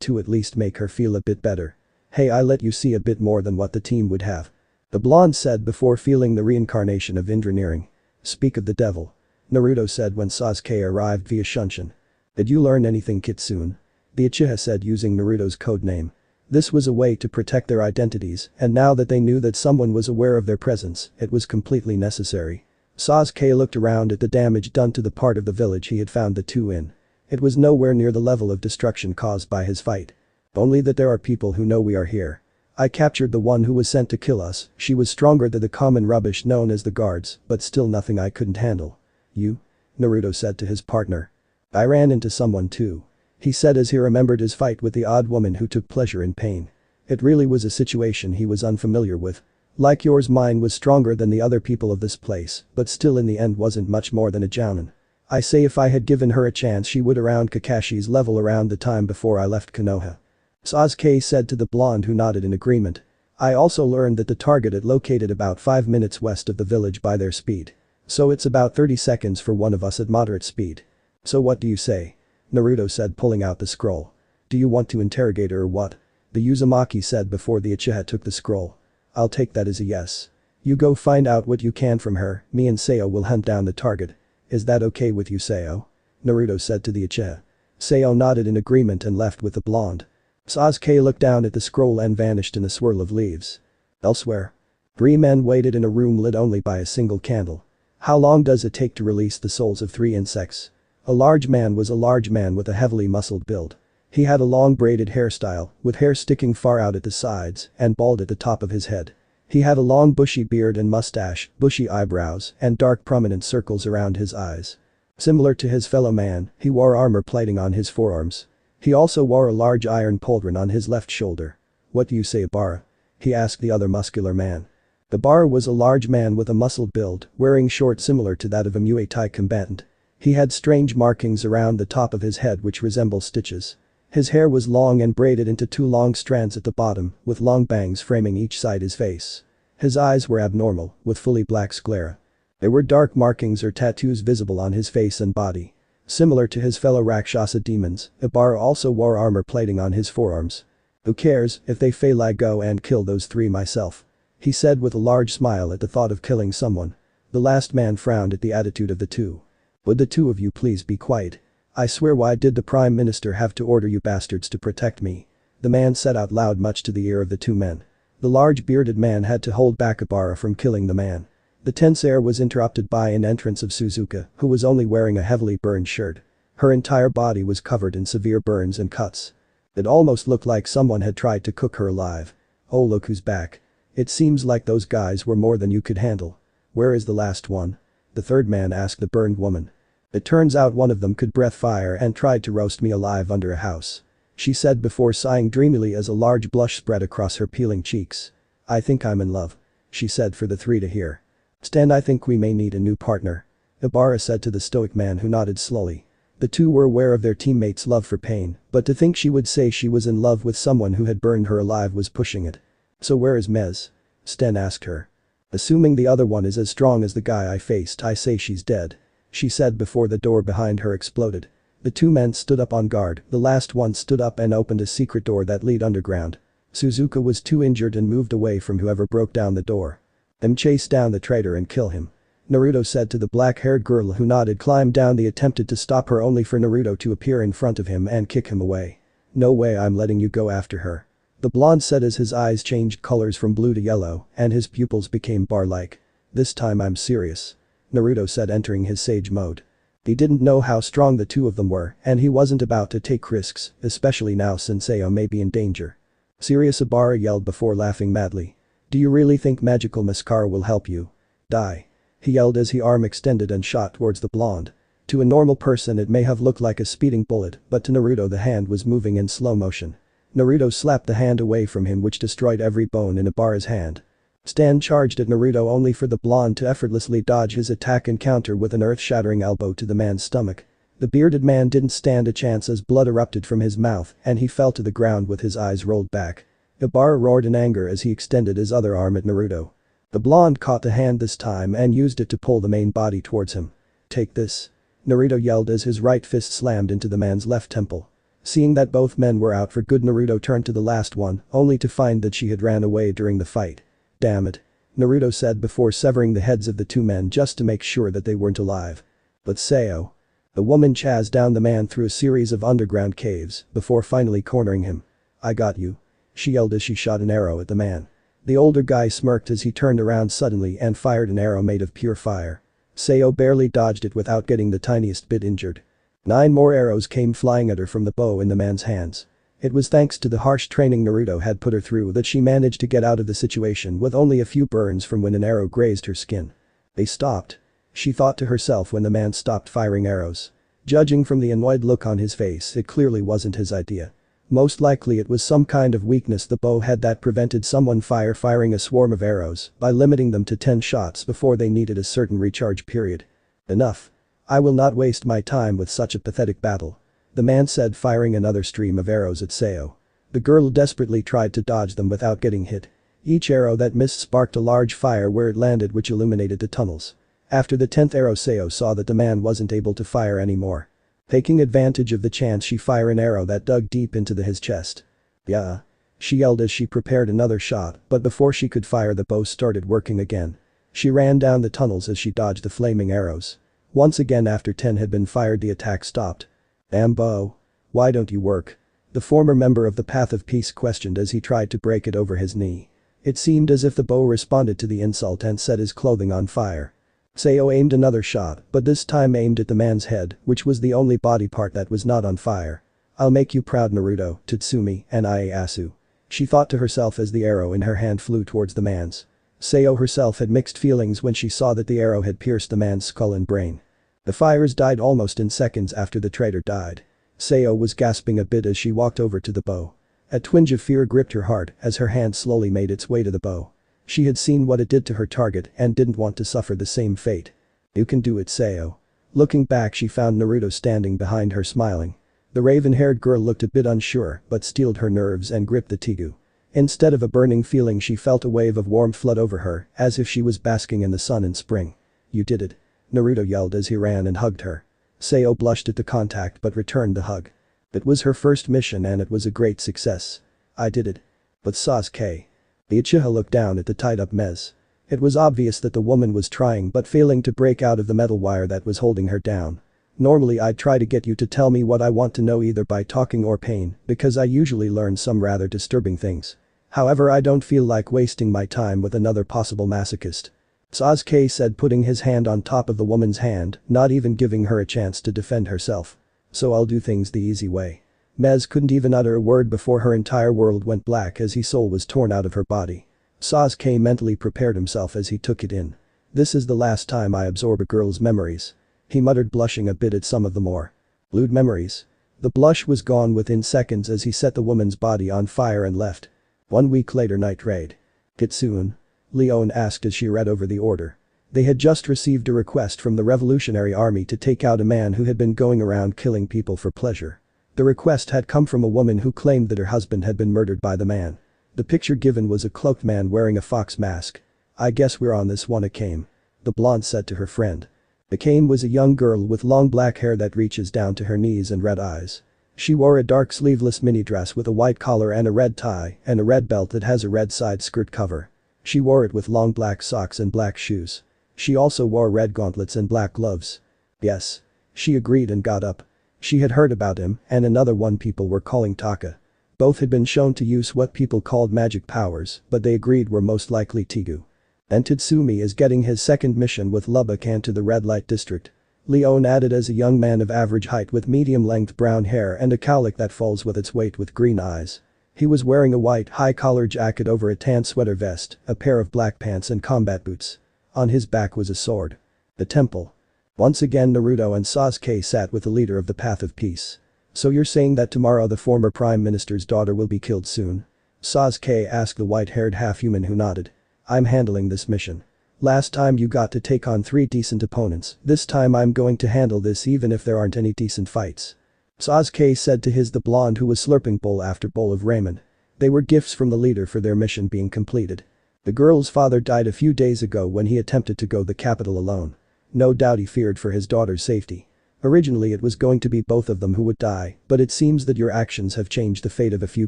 to at least make her feel a bit better. Hey, I let you see a bit more than what the team would have. The blonde said before feeling the reincarnation of engineering. Speak of the devil. Naruto said when Sasuke arrived via Shunshin. Did you learn anything, Kitsune? The Uchiha said using Naruto's code name. This was a way to protect their identities, and now that they knew that someone was aware of their presence, it was completely necessary. Sasuke looked around at the damage done to the part of the village he had found the two in. It was nowhere near the level of destruction caused by his fight. Only that there are people who know we are here. I captured the one who was sent to kill us. She was stronger than the common rubbish known as the guards, but still nothing I couldn't handle. You? Naruto said to his partner. I ran into someone too. He said as he remembered his fight with the odd woman who took pleasure in pain. It really was a situation he was unfamiliar with. Like yours, mine was stronger than the other people of this place, but still in the end wasn't much more than a jounin. I say if I had given her a chance she would around Kakashi's level around the time before I left Konoha. Sasuke said to the blonde, who nodded in agreement. I also learned that the target is located about 5 minutes west of the village by their speed. So it's about 30 seconds for one of us at moderate speed. So what do you say? Naruto said, pulling out the scroll. Do you want to interrogate her or what? The Uzumaki said before the Uchiha took the scroll. I'll take that as a yes. You go find out what you can from her, me and Sayo will hunt down the target. Is that okay with you, Sayo? Naruto said to the Uchiha. Sayo nodded in agreement and left with the blonde. Sasuke looked down at the scroll and vanished in a swirl of leaves. Elsewhere. 3 men waited in a room lit only by a single candle. How long does it take to release the souls of 3 insects? A large man was a large man with a heavily muscled build. He had a long braided hairstyle, with hair sticking far out at the sides and bald at the top of his head. He had a long bushy beard and mustache, bushy eyebrows, and dark prominent circles around his eyes. Similar to his fellow man, he wore armor plating on his forearms. He also wore a large iron pauldron on his left shoulder. What do you say, Bara? He asked the other muscular man. The Bara was a large man with a muscled build, wearing shorts similar to that of a Muay Thai combatant. He had strange markings around the top of his head which resemble stitches. His hair was long and braided into two long strands at the bottom, with long bangs framing each side his face. His eyes were abnormal, with fully black sclera. There were dark markings or tattoos visible on his face and body. Similar to his fellow Rakshasa demons, Ibara also wore armor plating on his forearms. "Who cares if they fail, I go and kill those three myself," he said with a large smile at the thought of killing someone. The last man frowned at the attitude of the two. "Would the two of you please be quiet? I swear, why did the Prime Minister have to order you bastards to protect me?" the man said out loud, much to the ear of the two men. The large bearded man had to hold back Ibara from killing the man. The tense air was interrupted by an entrance of Suzuka, who was only wearing a heavily burned shirt. Her entire body was covered in severe burns and cuts. It almost looked like someone had tried to cook her alive. "Oh, look who's back. It seems like those guys were more than you could handle. Where is the last one?" the third man asked the burned woman. "It turns out one of them could breathe fire and tried to roast me alive under a house," she said before sighing dreamily as a large blush spread across her peeling cheeks. "I think I'm in love," she said for the three to hear. "Stan, I think we may need a new partner," Ibara said to the stoic man, who nodded slowly. The two were aware of their teammates' love for pain, but to think she would say she was in love with someone who had burned her alive was pushing it. "So where is Mez?" Stan asked her. "Assuming the other one is as strong as the guy I faced, I say she's dead," she said before the door behind her exploded. The two men stood up on guard. The last one stood up and opened a secret door that led underground. Suzuka was too injured and moved away from whoever broke down the door. "Them chase down the traitor and kill him," Naruto said to the black-haired girl, who nodded. Climbed down. They attempted to stop her, only for Naruto to appear in front of him and kick him away. "No way, I'm letting you go after her," the blonde said as his eyes changed colors from blue to yellow and his pupils became bar-like. "This time I'm serious," Naruto said, entering his sage mode. He didn't know how strong the two of them were and he wasn't about to take risks, especially now since Sayo may be in danger. "Serious?" Ibara yelled before laughing madly. "Do you really think magical mascara will help you? Die," he yelled as his arm extended and shot towards the blonde. To a normal person it may have looked like a speeding bullet, but to Naruto the hand was moving in slow motion. Naruto slapped the hand away from him, which destroyed every bone in Ibara's hand. Stan charged at Naruto, only for the blonde to effortlessly dodge his attack and counter with an earth-shattering elbow to the man's stomach. The bearded man didn't stand a chance as blood erupted from his mouth and he fell to the ground with his eyes rolled back. Ibara roared in anger as he extended his other arm at Naruto. The blonde caught the hand this time and used it to pull the main body towards him. "Take this," Naruto yelled as his right fist slammed into the man's left temple. Seeing that both men were out for good, Naruto turned to the last one, only to find that she had ran away during the fight. "Damn it," Naruto said before severing the heads of the two men just to make sure that they weren't alive. "But Sayo." The woman chased down the man through a series of underground caves before finally cornering him. "I got you," she yelled as she shot an arrow at the man. The older guy smirked as he turned around suddenly and fired an arrow made of pure fire. Sayo barely dodged it without getting the tiniest bit injured. 9 more arrows came flying at her from the bow in the man's hands. It was thanks to the harsh training Naruto had put her through that she managed to get out of the situation with only a few burns from when an arrow grazed her skin. "They stopped," she thought to herself when the man stopped firing arrows. Judging from the annoyed look on his face, it clearly wasn't his idea. Most likely it was some kind of weakness the bow had that prevented someone firing a swarm of arrows by limiting them to 10 shots before they needed a certain recharge period. "Enough. I will not waste my time with such a pathetic battle," the man said, firing another stream of arrows at Sayo. The girl desperately tried to dodge them without getting hit. Each arrow that missed sparked a large fire where it landed, which illuminated the tunnels. After the 10th arrow, Sayo saw that the man wasn't able to fire anymore. Taking advantage of the chance, she fired an arrow that dug deep into his chest. "Yeah," she yelled as she prepared another shot, but before she could fire, the bow started working again. She ran down the tunnels as she dodged the flaming arrows. Once again, after 10 had been fired, the attack stopped. "Damn bow. Why don't you work?" the former member of the Path of Peace questioned as he tried to break it over his knee. It seemed as if the bow responded to the insult and set his clothing on fire. Sayo aimed another shot, but this time aimed at the man's head, which was the only body part that was not on fire. "I'll make you proud, Naruto, Tatsumi, and Ieyasu," she thought to herself as the arrow in her hand flew towards the man's. Sayo herself had mixed feelings when she saw that the arrow had pierced the man's skull and brain. The fires died almost in seconds after the traitor died. Sayo was gasping a bit as she walked over to the bow. A twinge of fear gripped her heart as her hand slowly made its way to the bow. She had seen what it did to her target and didn't want to suffer the same fate. "You can do it, Sayo." Looking back, she found Naruto standing behind her, smiling. The raven-haired girl looked a bit unsure but steeled her nerves and gripped the tigu. Instead of a burning feeling she felt a wave of warmth flood over her, as if she was basking in the sun in spring. "You did it," Naruto yelled as he ran and hugged her. Sayo blushed at the contact but returned the hug. It was her first mission and it was a great success. "I did it." "But Sasuke." The Uchiha looked down at the tied-up mez. It was obvious that the woman was trying but failing to break out of the metal wire that was holding her down. "Normally I'd try to get you to tell me what I want to know either by talking or pain, because I usually learn some rather disturbing things. However, I don't feel like wasting my time with another possible masochist," Sasuke said, putting his hand on top of the woman's hand, not even giving her a chance to defend herself. "So I'll do things the easy way." Mez couldn't even utter a word before her entire world went black as his soul was torn out of her body. Sasuke mentally prepared himself as he took it in. "This is the last time I absorb a girl's memories," he muttered, blushing a bit at some of the more lewd memories. The blush was gone within seconds as he set the woman's body on fire and left. 1 week later, night raid. "Get soon?" Leone asked as she read over the order. They had just received a request from the Revolutionary Army to take out a man who had been going around killing people for pleasure. The request had come from a woman who claimed that her husband had been murdered by the man. The picture given was a cloaked man wearing a fox mask. "I guess we're on this one, Akame," the blonde said to her friend. Akame was a young girl with long black hair that reaches down to her knees and red eyes. She wore a dark sleeveless mini dress with a white collar and a red tie and a red belt that has a red side skirt cover. She wore it with long black socks and black shoes. She also wore red gauntlets and black gloves. "Yes," she agreed and got up. She had heard about him and another one people were calling Taka. Both had been shown to use what people called magic powers, but they agreed were most likely Tigu. "And Tatsumi is getting his second mission with Lubakan to the red light district," Leone added as a young man of average height with medium-length brown hair and a cowlick that falls with its weight with green eyes. He was wearing a white high-collar jacket over a tan sweater vest, a pair of black pants and combat boots. On his back was a sword. The temple. Once again Naruto and Sasuke sat with the leader of the Path of Peace. "So you're saying that tomorrow the former prime minister's daughter will be killed soon?" Sasuke asked the white-haired half-human who nodded. "I'm handling this mission. Last time you got to take on 3 decent opponents, this time I'm going to handle this even if there aren't any decent fights," Sasuke said to the blonde who was slurping bowl after bowl of ramen. They were gifts from the leader for their mission being completed. The girl's father died a few days ago when he attempted to go the capital alone. No doubt he feared for his daughter's safety. Originally it was going to be both of them who would die, but it seems that your actions have changed the fate of a few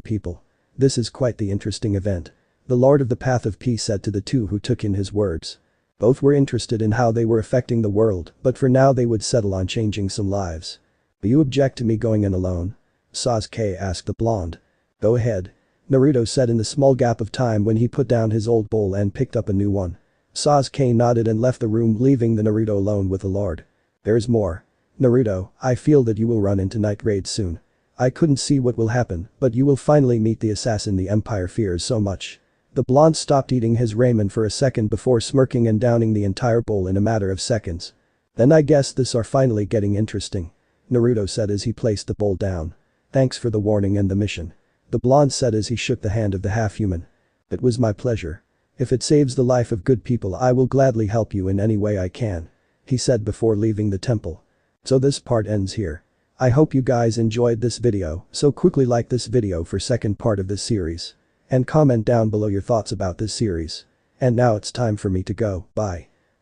people. This is quite the interesting event," the Lord of the Path of Peace said to the two who took in his words. Both were interested in how they were affecting the world, but for now they would settle on changing some lives. "Do you object to me going in alone?" Sasuke asked the blonde. "Go ahead," Naruto said in the small gap of time when he put down his old bowl and picked up a new one. Sasuke nodded and left the room, leaving the Naruto alone with the Lord. "There's more. Naruto, I feel that you will run into night raid soon. I couldn't see what will happen, but you will finally meet the assassin the Empire fears so much." The blonde stopped eating his ramen for a second before smirking and downing the entire bowl in a matter of seconds. "Then I guess this are finally getting interesting," Naruto said as he placed the bowl down. "Thanks for the warning and the mission," the blonde said as he shook the hand of the half-human. "It was my pleasure. If it saves the life of good people I will gladly help you in any way I can," he said before leaving the temple. So this part ends here. I hope you guys enjoyed this video, so quickly like this video for second part of this series. And comment down below your thoughts about this series. And now it's time for me to go, bye.